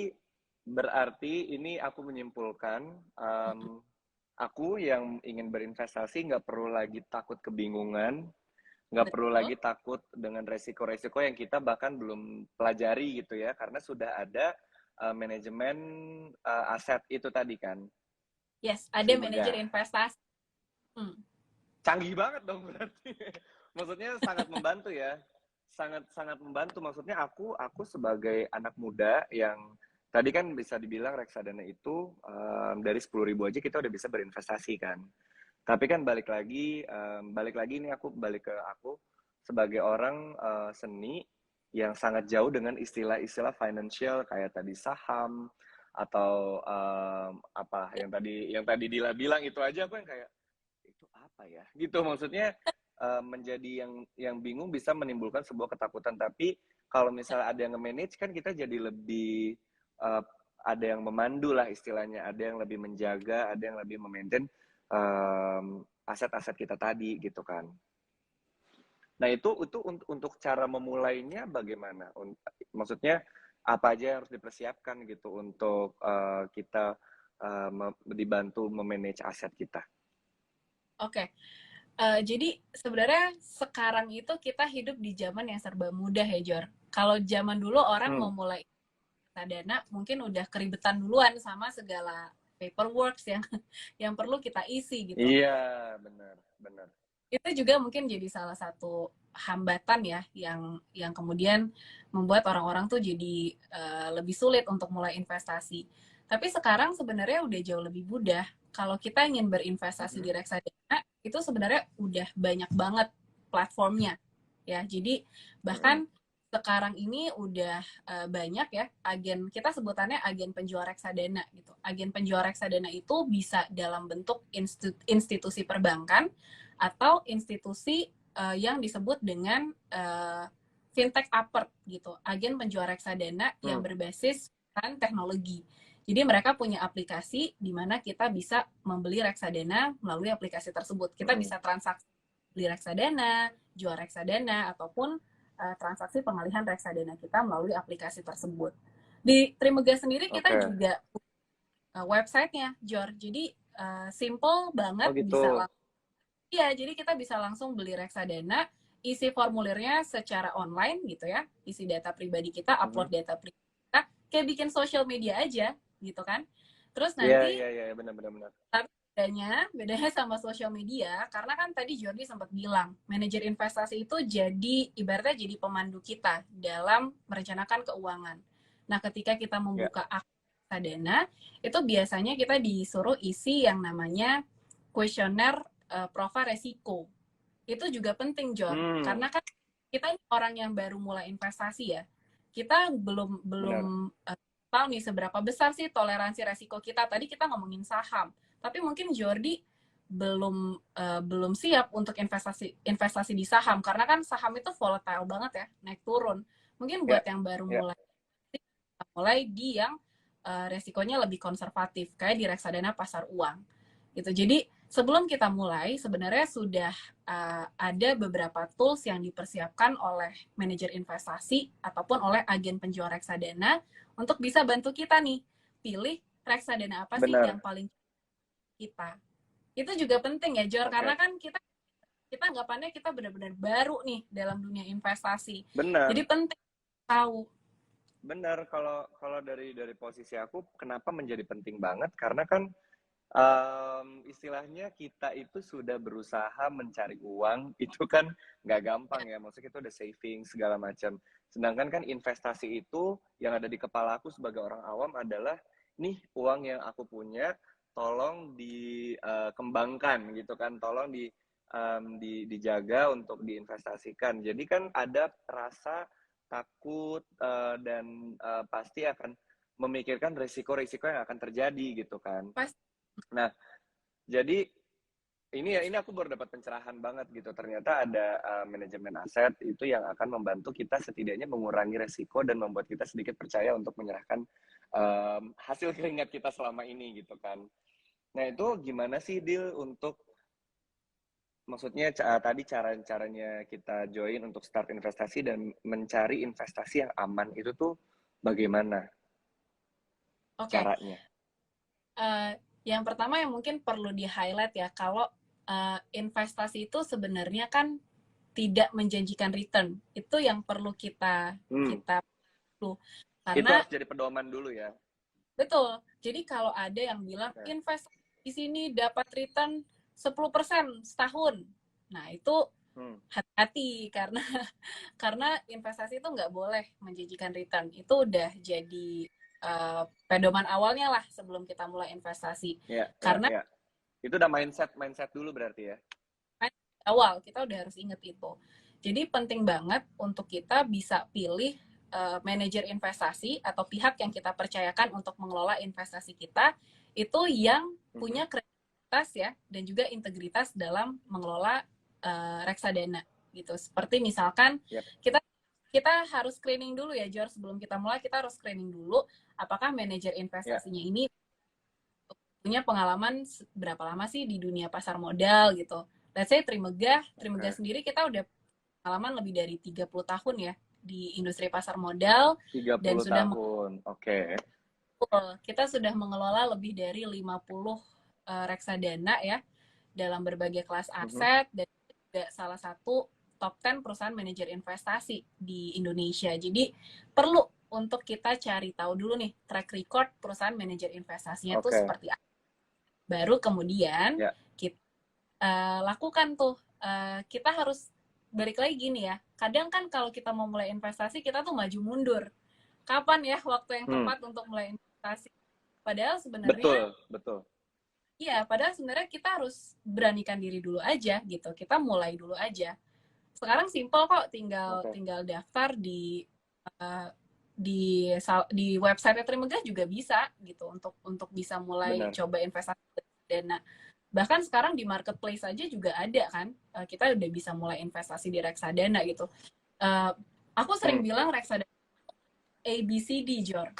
berarti ini aku menyimpulkan, aku yang ingin berinvestasi nggak perlu lagi takut kebingungan, nggak perlu Betul. lagi takut dengan resiko-resiko yang kita bahkan belum pelajari gitu ya, karena sudah ada manajemen aset itu tadi kan, Yes, ada manajer Trimegah. investasi. Hmm, Canggih banget dong berarti. Maksudnya sangat membantu ya. Sangat sangat membantu. Maksudnya aku sebagai anak muda yang tadi kan bisa dibilang reksadana itu dari 10.000 aja kita udah bisa berinvestasi kan. Tapi kan balik lagi ini aku balik ke aku sebagai orang seni yang sangat jauh dengan istilah-istilah financial kayak tadi saham, atau apa yang tadi Dila bilang itu aja aku yang kayak itu apa ya gitu, maksudnya menjadi yang bingung bisa menimbulkan sebuah ketakutan. Tapi kalau misalnya ada yang nge-manage kan kita jadi lebih ada yang memandu lah istilahnya, ada yang lebih menjaga, ada yang lebih memaintain aset-aset kita tadi gitu kan. Nah itu untuk cara memulainya bagaimana? Maksudnya apa aja yang harus dipersiapkan gitu untuk kita dibantu memanage aset kita? Oke. Jadi sebenarnya sekarang itu kita hidup di zaman yang serba mudah ya, Jor. Kalau zaman dulu orang mau mulai reksadana mungkin udah keribetan duluan sama segala paperwork yang perlu kita isi gitu. Iya, benar. Itu juga mungkin jadi salah satu hambatan ya yang kemudian membuat orang-orang tuh jadi lebih sulit untuk mulai investasi. Tapi sekarang sebenarnya udah jauh lebih mudah. Kalau kita ingin berinvestasi di reksadana, itu sebenarnya udah banyak banget platformnya. Ya, jadi bahkan sekarang ini udah banyak ya agen, kita sebutannya agen penjual reksadana gitu. Agen penjual reksadana itu bisa dalam bentuk institusi perbankan atau institusi yang disebut dengan fintech upper gitu, agen penjual reksadana yang berbasis teknologi. Jadi mereka punya aplikasi di mana kita bisa membeli reksadana melalui aplikasi tersebut. Kita bisa transaksi beli reksadana, jual reksadana, ataupun transaksi pengalihan reksadana kita melalui aplikasi tersebut. Di Trimega sendiri kita juga websitenya, Jor. Jadi simple banget, gitu. bisa langsung. Iya, jadi kita bisa langsung beli reksadana, isi formulirnya secara online gitu ya, isi data pribadi kita, upload data pribadi kita, kayak bikin social media aja gitu kan. Terus nanti Iya, benar. tapi bedanya sama social media, karena kan tadi Jordi sempat bilang, manajer investasi itu jadi ibaratnya jadi pemandu kita dalam merencanakan keuangan. Nah, ketika kita membuka akun reksadana, itu biasanya kita disuruh isi yang namanya kuesioner profil resiko. Itu juga penting, Jor, karena kan kita ini orang yang baru mulai investasi ya. Kita belum tahu nih seberapa besar sih toleransi resiko kita. Tadi kita ngomongin saham, tapi mungkin Jordi belum siap untuk investasi di saham, karena kan saham itu volatile banget ya, naik turun. Mungkin buat yang baru mulai di yang resikonya lebih konservatif, kayak di reksadana pasar uang gitu. Jadi sebelum kita mulai, sebenarnya sudah ada beberapa tools yang dipersiapkan oleh manajer investasi ataupun oleh agen penjual reksadana untuk bisa bantu kita nih pilih reksadana apa sih yang paling kita. Itu juga penting ya, Jor, karena kan kita anggapannya kita benar-benar baru nih dalam dunia investasi. Benar. Jadi penting tahu. Benar, kalau dari posisi aku kenapa menjadi penting banget, karena kan istilahnya kita itu sudah berusaha mencari uang, itu kan nggak gampang ya, maksudnya kita udah saving segala macam. Sedangkan kan investasi itu yang ada di kepala aku sebagai orang awam adalah, nih uang yang aku punya, tolong dikembangkan gitu kan, tolong dijaga untuk diinvestasikan. Jadi kan ada rasa takut dan pasti akan memikirkan risiko-risiko yang akan terjadi gitu kan. Nah, jadi ini aku baru dapat pencerahan banget gitu. Ternyata ada manajemen aset itu yang akan membantu kita setidaknya mengurangi resiko dan membuat kita sedikit percaya untuk menyerahkan hasil keringat kita selama ini gitu kan. Nah, itu gimana sih, Dil, untuk maksudnya tadi caranya kita join untuk start investasi dan mencari investasi yang aman itu tuh bagaimana caranya? Yang pertama yang mungkin perlu di-highlight ya, kalau investasi itu sebenarnya kan tidak menjanjikan return. Itu yang perlu kita perlu. Karena itu harus jadi pedoman dulu ya. Betul. Jadi kalau ada yang bilang investasi di sini dapat return 10% setahun. Nah, itu hati-hati karena investasi itu nggak boleh menjanjikan return. Itu udah jadi pedoman awalnya lah sebelum kita mulai investasi. Karena itu udah mindset dulu berarti ya. Awal kita udah harus inget itu. Jadi penting banget untuk kita bisa pilih manajer investasi atau pihak yang kita percayakan untuk mengelola investasi kita itu yang punya kredibilitas ya dan juga integritas dalam mengelola reksadana gitu. Seperti misalkan kita harus screening dulu ya, Jor, sebelum kita mulai kita harus screening dulu apakah manajer investasinya ini punya pengalaman berapa lama sih di dunia pasar modal gitu. Let's say Trimegah sendiri kita udah pengalaman lebih dari 30 tahun ya di industri pasar modal 30 dan sudah tahun. Oke. Kita sudah mengelola lebih dari 50 reksadana ya dalam berbagai kelas aset dan juga salah satu top 10 perusahaan manajer investasi di Indonesia. Jadi perlu untuk kita cari tahu dulu nih track record perusahaan manajer investasinya itu seperti apa. Baru kemudian kita lakukan tuh, kita harus balik lagi gini ya, kadang kan kalau kita mau mulai investasi kita tuh maju mundur. Kapan ya waktu yang tepat untuk mulai investasi? Padahal sebenarnya betul. Iya, padahal sebenarnya kita harus beranikan diri dulu aja gitu. Kita mulai dulu aja. Sekarang simple kok, tinggal daftar di website Trimegah juga bisa gitu untuk bisa mulai coba investasi dana. Bahkan sekarang di marketplace aja juga ada kan, kita udah bisa mulai investasi di reksadana gitu. Aku sering bilang reksadana ABCD, Jor.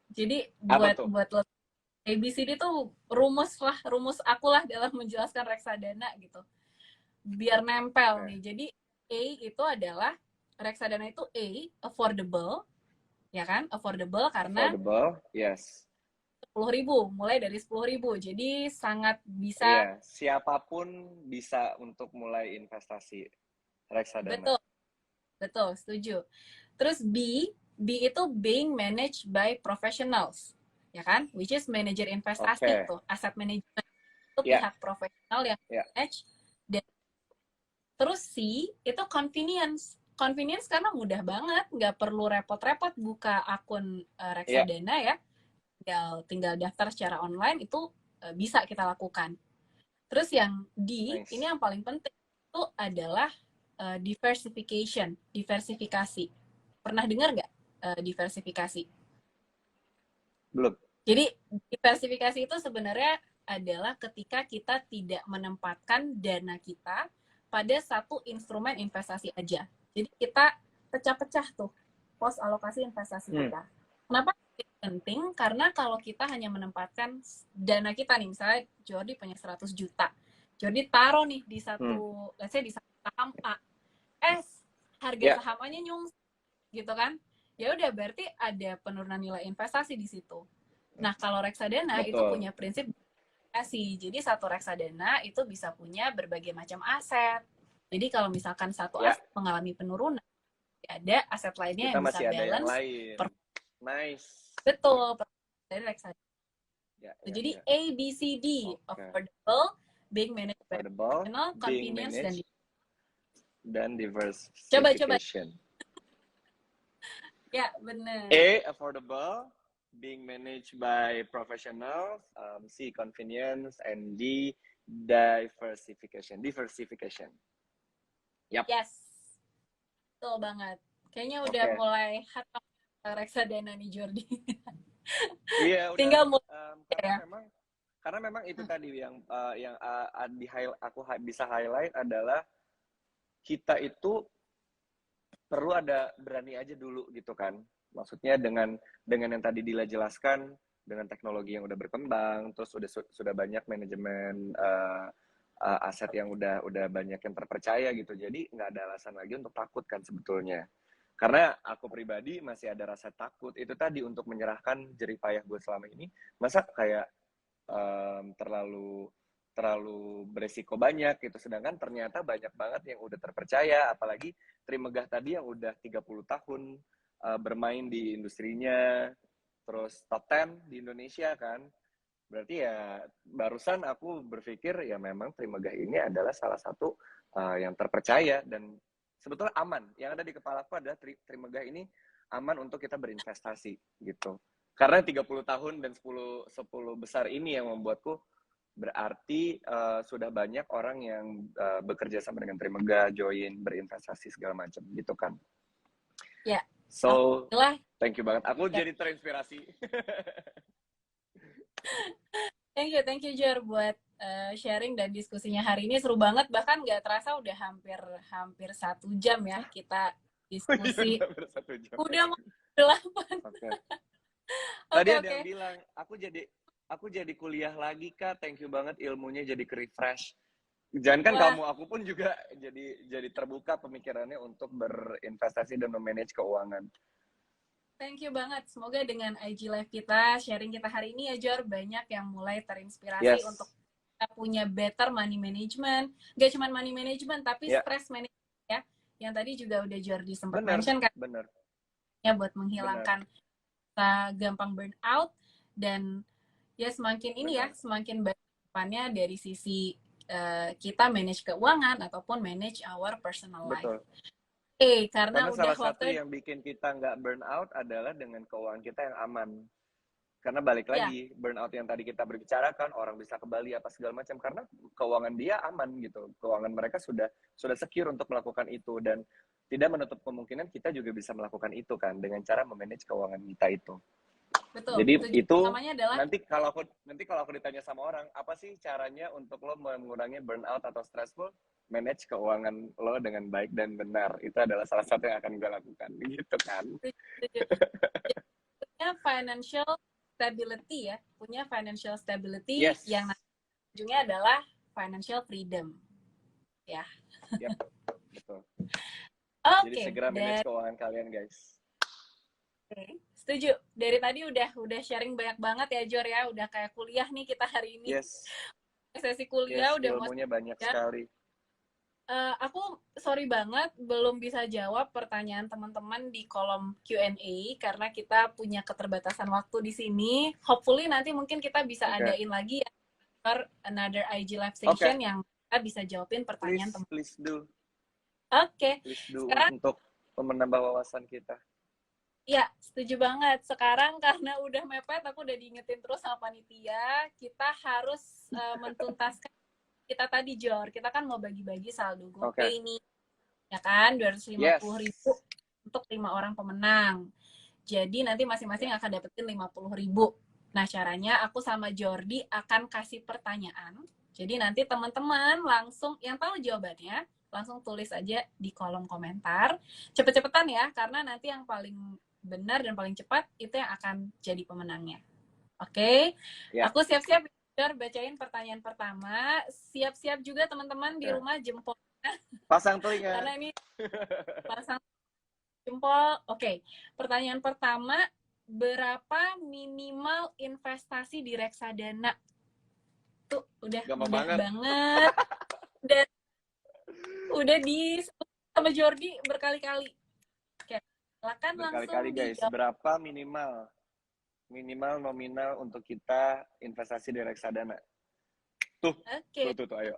Jadi buat lo ABCD tuh rumus aku lah dalam menjelaskan reksadana gitu. Biar nempel nih. Jadi A itu adalah reksadana itu affordable, ya kan? Affordable karena yes. 10.000, mulai dari 10.000. Jadi sangat bisa siapapun bisa untuk mulai investasi reksadana. Betul, setuju. Terus B itu being managed by professionals, ya kan? Which is manajer investasi tuh, aset manajemen itu pihak profesional yang manage. Dan terus C itu convenience karena mudah banget, nggak perlu repot-repot buka akun reksadana ya. Tinggal daftar secara online itu bisa kita lakukan. Terus yang D, ini yang paling penting itu adalah diversifikasi. Pernah dengar nggak diversifikasi? Belum. Jadi diversifikasi itu sebenarnya adalah ketika kita tidak menempatkan dana kita pada satu instrumen investasi aja. Jadi kita pecah-pecah tuh pos alokasi investasi kita. Kenapa penting? Karena kalau kita hanya menempatkan dana kita nih, misalnya Jordi punya 100 juta. Jordi taruh nih di satu, let's say di satu saham A. Harga saham A-nya nyungsep gitu kan. Ya udah berarti ada penurunan nilai investasi di situ. Nah, kalau reksadana itu punya prinsip investasi. Jadi satu reksadana itu bisa punya berbagai macam aset. Jadi kalau misalkan satu aset mengalami penurunan, ada aset lainnya kita yang bisa balance. Yang lain. Nice. Betul, dari reksadana. Jadi ABCD, affordable, being managed by professional, convenience, dan diversification. Coba. Ya, benar. A, affordable, being managed by professionals, C, convenience, and D, diversification. Yes. Betul banget. Kayaknya udah mulai hatam reksadana nih, Jordi. Iya, udah. Tinggal karena memang itu tadi yang aku bisa highlight adalah kita itu perlu ada berani aja dulu gitu kan. Maksudnya dengan yang tadi Dila jelaskan, dengan teknologi yang udah berkembang, terus sudah banyak manajemen aset yang udah banyak yang terpercaya gitu. Jadi nggak ada alasan lagi untuk takut kan sebetulnya. Karena aku pribadi masih ada rasa takut itu tadi untuk menyerahkan jerih payah gue selama ini. Masa kayak terlalu beresiko banyak gitu. Sedangkan ternyata banyak banget yang udah terpercaya, apalagi Trimegah tadi yang udah 30 tahun bermain di industrinya, terus top 10 di Indonesia kan. Berarti ya barusan aku berpikir ya memang Trimegah ini adalah salah satu yang terpercaya dan sebetulnya aman. Yang ada di kepala aku adalah Trimegah ini aman untuk kita berinvestasi gitu. Karena 30 tahun dan 10 besar ini yang membuatku berarti sudah banyak orang yang bekerja sama dengan Trimegah, join, berinvestasi segala macam gitu kan. Ya, So, Alhamdulillah. thank you banget. Aku Ya. jadi terinspirasi. Thank you Jor buat sharing dan diskusinya hari ini seru banget. Bahkan nggak terasa udah hampir 1 jam ya kita Oh iya, diskusi. udah hampir 1 jam. Udah mau 8. Oke. Tadi Oke, ada oke. yang bilang, aku jadi kuliah lagi Kak. Thank you banget, ilmunya jadi ke-refresh. Jangan kan Wah, kamu, aku pun juga jadi terbuka pemikirannya untuk berinvestasi dan memanage keuangan. thank you banget. Semoga dengan IG Live kita, sharing kita hari ini ya Jor, banyak yang mulai terinspirasi untuk Yes. kita punya better money management. Gak cuma money management, tapi Ya, stress management ya. Yang tadi juga udah Jordi sempat bener, mention kan, bener, ya buat bener, menghilangkan kita gampang burn out dan ya semakin ini ya bener. semakin banyak depannya dari sisi kita manage keuangan ataupun manage our personal life. Betul. Karena Karena udah salah satu waktu yang bikin kita nggak burn out adalah dengan keuangan kita yang aman. Karena balik ya lagi, burnout yang tadi kita berbicarakan, orang bisa ke Bali apa segala macam karena keuangan dia aman gitu. Keuangan mereka sudah secure untuk melakukan itu dan tidak menutup kemungkinan kita juga bisa melakukan itu kan dengan cara memanage keuangan kita itu. betul. Jadi Tujuan itu utamanya adalah nanti kalau aku ditanya sama orang, apa sih caranya untuk lo mengurangi burnout atau stressful? Manage keuangan lo dengan baik dan benar. Itu adalah salah satu yang akan gue lakukan gitu kan. punya financial stability ya, punya financial stability Yes. yang ujungnya adalah financial freedom ya. Yep, betul. Jadi Oke, segera manage keuangan kalian, guys. setuju. Dari tadi udah sharing banyak banget ya Jor ya, udah kayak kuliah nih kita hari ini. Yes. Sesi Yes, kuliah udah mau ilmunya banyak ya. sekali. Aku sorry banget belum bisa jawab pertanyaan teman-teman di kolom Q&A karena kita punya keterbatasan waktu di sini. Hopefully nanti mungkin kita bisa adain lagi ya another IG live session yang kita bisa jawabin pertanyaan teman. Please do. Oke. Please do Sekarang untuk menambah wawasan kita. ya, setuju banget. Sekarang karena udah mepet, aku udah diingetin terus sama panitia, kita harus mentuntaskan kita tadi Jor, kita kan mau bagi-bagi saldo GoPay ini, ya kan, 250.000 untuk 5 orang pemenang. Jadi nanti masing-masing akan dapetin 50.000. Nah caranya aku sama Jordi akan kasih pertanyaan. Jadi nanti teman-teman langsung yang tahu jawabannya langsung tulis aja di kolom komentar. Cepet-cepetan ya, karena nanti yang paling benar dan paling cepat itu yang akan jadi pemenangnya. Oke? Aku siap-siap bacain pertanyaan pertama. Siap-siap juga teman-teman di rumah jempolnya. Pasang telinga. Karena ini pasang jempol. Oke. Pertanyaan pertama, berapa minimal investasi di reksadana? Tuh, udah mudah banget. Dan udah disebut sama Jordi berkali-kali. Oke. Silakan Berkali-kali guys, dijawab. berapa minimal nominal untuk kita investasi di reksadana? Tuh, tuh, ayo.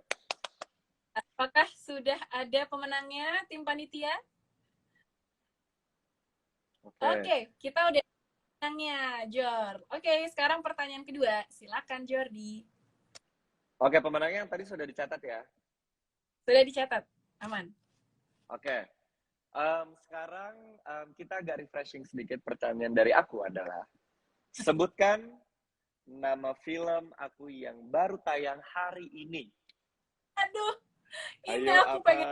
Apakah sudah ada pemenangnya, tim panitia? Oke, kita udah pemenangnya, Jor. Oke, sekarang pertanyaan kedua. Silakan, Jordi. Oke, pemenangnya yang tadi sudah dicatat ya? Sudah dicatat, aman. Oke. Sekarang kita agak refreshing sedikit. Pertanyaan dari aku adalah, sebutkan nama film aku yang baru tayang hari ini. Aduh, ini ayo, aku apa? pengen.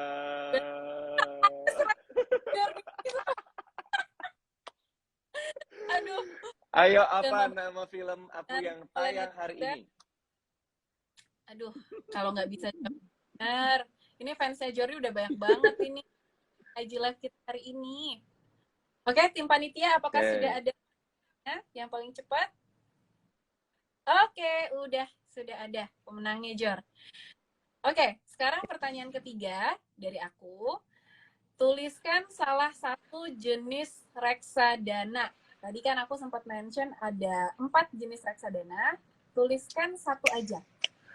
Aduh. Ayo, apa nama film aku yang tayang hari ini? Aduh, kalau nggak bisa benar. Ini fansnya Jordi udah banyak banget ini. IG Live kita hari ini. Oke, tim panitia, apakah sudah ada yang paling cepat? Oke, sudah ada pemenangnya, Jor. Oke, sekarang pertanyaan ketiga dari aku. Tuliskan salah satu jenis reksadana. Tadi kan aku sempat mention ada 4 jenis reksadana. Tuliskan satu aja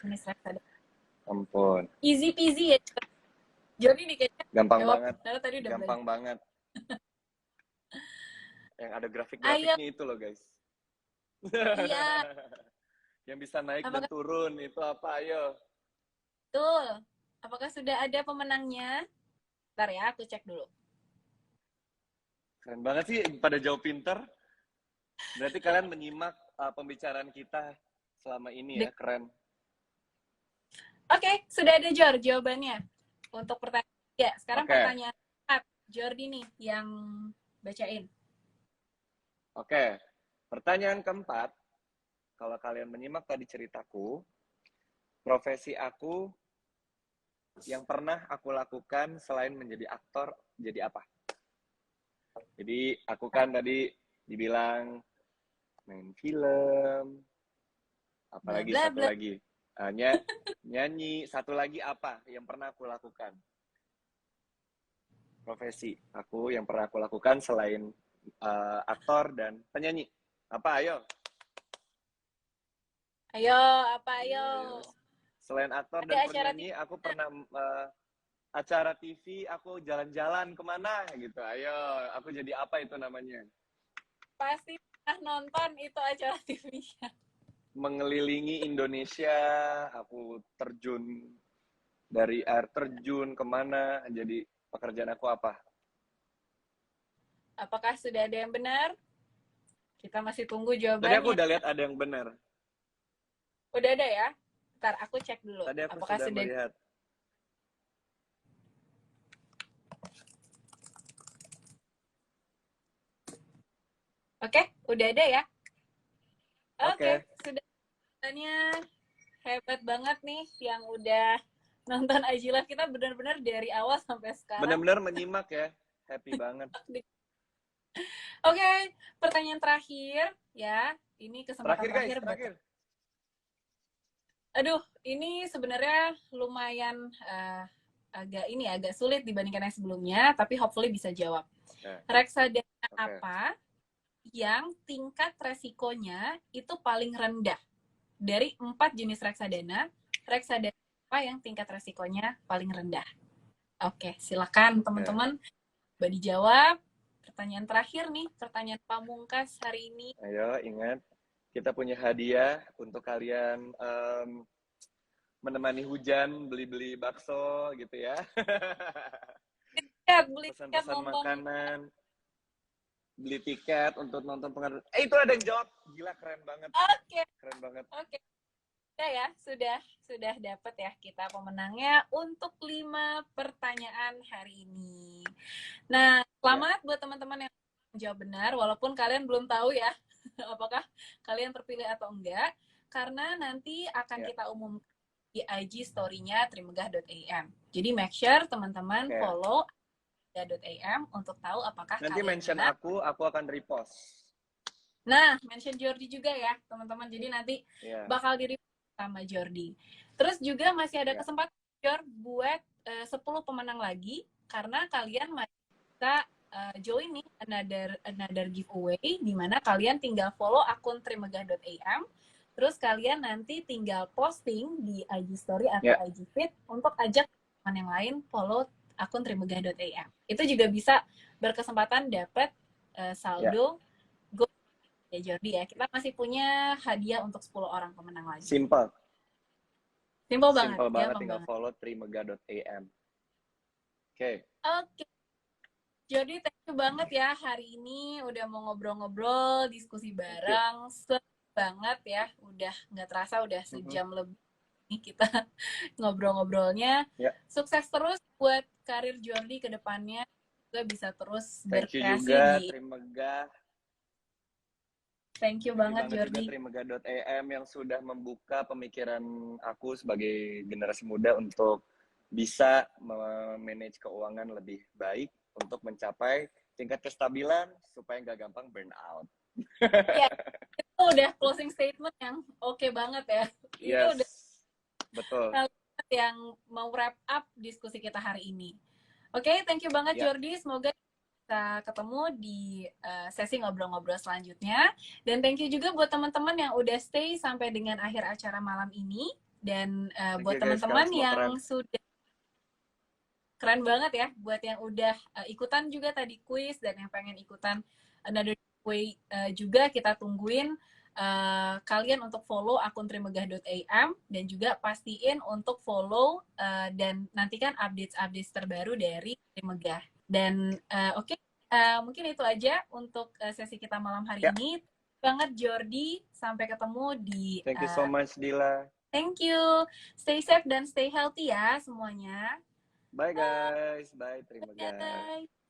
jenis reksadana. Ampun. Easy peasy ya. Jordi nih kayaknya gampang banget. Tadi udah gampang banget. Yang ada grafik-grafiknya itu loh, guys. Iya. Yang bisa naik dan turun itu apa, ayo? Betul. Apakah sudah ada pemenangnya? Bentar ya, aku cek dulu. Keren banget sih pada jawab pinter. Berarti kalian menyimak pembicaraan kita selama ini ya, keren. Oke, sudah ada jawabannya untuk pertanyaan. Ya, sekarang Oke, pertanyaan Jordi nih yang bacain. oke. Pertanyaan keempat, kalau kalian menyimak tadi ceritaku, profesi aku yang pernah aku lakukan selain menjadi aktor, jadi apa? Jadi aku kan tadi dibilang main film, Bla apalagi bla satu bla. lagi. Nyanyi, satu lagi apa yang pernah aku lakukan? Profesi aku yang pernah aku lakukan selain aktor dan penyanyi. Apa? Ayo. Ayo, apa ayo? Ayo. Selain aktor Ada dan acara TV. penyanyi, aku pernah acara TV, aku jalan-jalan kemana gitu. Ayo, aku jadi apa itu namanya? Pasti pernah nonton itu acara TV-nya. Mengelilingi Indonesia, aku terjun dari air terjun kemana, jadi pekerjaan aku apa? Apakah sudah ada yang benar? Kita masih tunggu Tadi aku jawabannya. udah lihat ada yang benar. Udah ada ya? Ntar aku cek dulu. Tadi aku Apakah sudah sudah. melihat. Oke, udah ada ya? Oke, Oke, sudah. Tanya hebat banget nih yang udah nonton IG Live kita benar-benar dari awal sampai sekarang. benar-benar menyimak ya. Happy banget. Oke, pertanyaan terakhir ya. Ini kesempatan Terakhir guys, terakhir buat. terakhir. Aduh, ini sebenarnya lumayan agak sulit dibandingkan yang sebelumnya, tapi hopefully bisa jawab. Oke, Reksadana oke. apa yang tingkat resikonya itu paling rendah? Dari 4 jenis reksadana, reksadana apa yang tingkat resikonya paling rendah? Oke, silakan Oke. teman-teman coba dijawab. Pertanyaan terakhir nih, pertanyaan pamungkas hari ini. Ayo, ingat. Kita punya hadiah untuk kalian menemani hujan, beli-beli bakso gitu ya. Beli tiket Pesan-pesan nonton. makanan, beli tiket untuk nonton pengadilan. Itu ada yang jawab. Gila, keren banget. Oke, Keren banget. oke. Ya, sudah dapat ya kita pemenangnya untuk 5 pertanyaan hari ini. Nah, Ya, selamat buat teman-teman yang jawab benar, walaupun kalian belum tahu ya apakah kalian terpilih atau enggak, karena nanti akan ya. kita umumkan di IG story-nya trimegah.am. Jadi make sure teman-teman Oke. follow trimegah.am untuk tahu apakah Nanti kalian mention benar. aku akan repost. Nah, mention Jordi juga ya, teman-teman. Jadi nanti Ya, bakal di sama Jordi. Terus juga masih ada ya. kesempatan Jor buat 10 pemenang lagi karena kalian masih bisa join nih another giveaway di mana kalian tinggal follow akun trimegah.am. Terus kalian nanti tinggal posting di IG story atau Ya. IG feed untuk ajak teman yang lain follow akun trimegah.am. Itu juga bisa berkesempatan dapat saldo ya Jordi ya. Kita masih punya hadiah untuk 10 orang pemenang lagi. Simple. Simple banget, Simple banget, gampang tinggal banget. follow trimegah.am. Oke. Oke, Jordi thank you banget ya hari ini udah mau ngobrol-ngobrol, diskusi Thank you. bareng. Seru banget ya, udah nggak terasa udah sejam lebih nih kita ngobrol-ngobrolnya. Ya. Sukses terus buat karir Jordi ke depannya. Juga bisa terus Thank you berkreasi juga, di. Trimegah. Thank you Thank you banget banget juga Jordi. trimegah.am yang sudah membuka pemikiran aku sebagai generasi muda untuk bisa memanage keuangan lebih baik untuk mencapai tingkat kestabilan supaya nggak gampang burn out. Ya, itu udah closing statement yang oke banget ya. Ini Yes, udah betul. yang mau wrap up diskusi kita hari ini. Oke, thank you banget Ya. Jordi. Semoga kita ketemu di sesi ngobrol-ngobrol selanjutnya. Dan thank you juga buat teman-teman yang udah stay sampai dengan akhir acara malam ini. Dan Thank buat you guys, kalian teman-teman semua yang keren. sudah keren banget ya, buat yang udah ikutan juga tadi kuis dan yang pengen ikutan another way juga kita tungguin kalian untuk follow akun trimegah.am dan juga pastiin untuk follow dan nantikan update-update terbaru dari Trimegah. Dan oke, Mungkin itu aja untuk sesi kita malam hari Ya, ini. Banget Jordi, sampai ketemu di thank you so much Dila. thank you. Stay safe dan stay healthy ya semuanya. Bye guys, bye, terima Bye kasih. guys.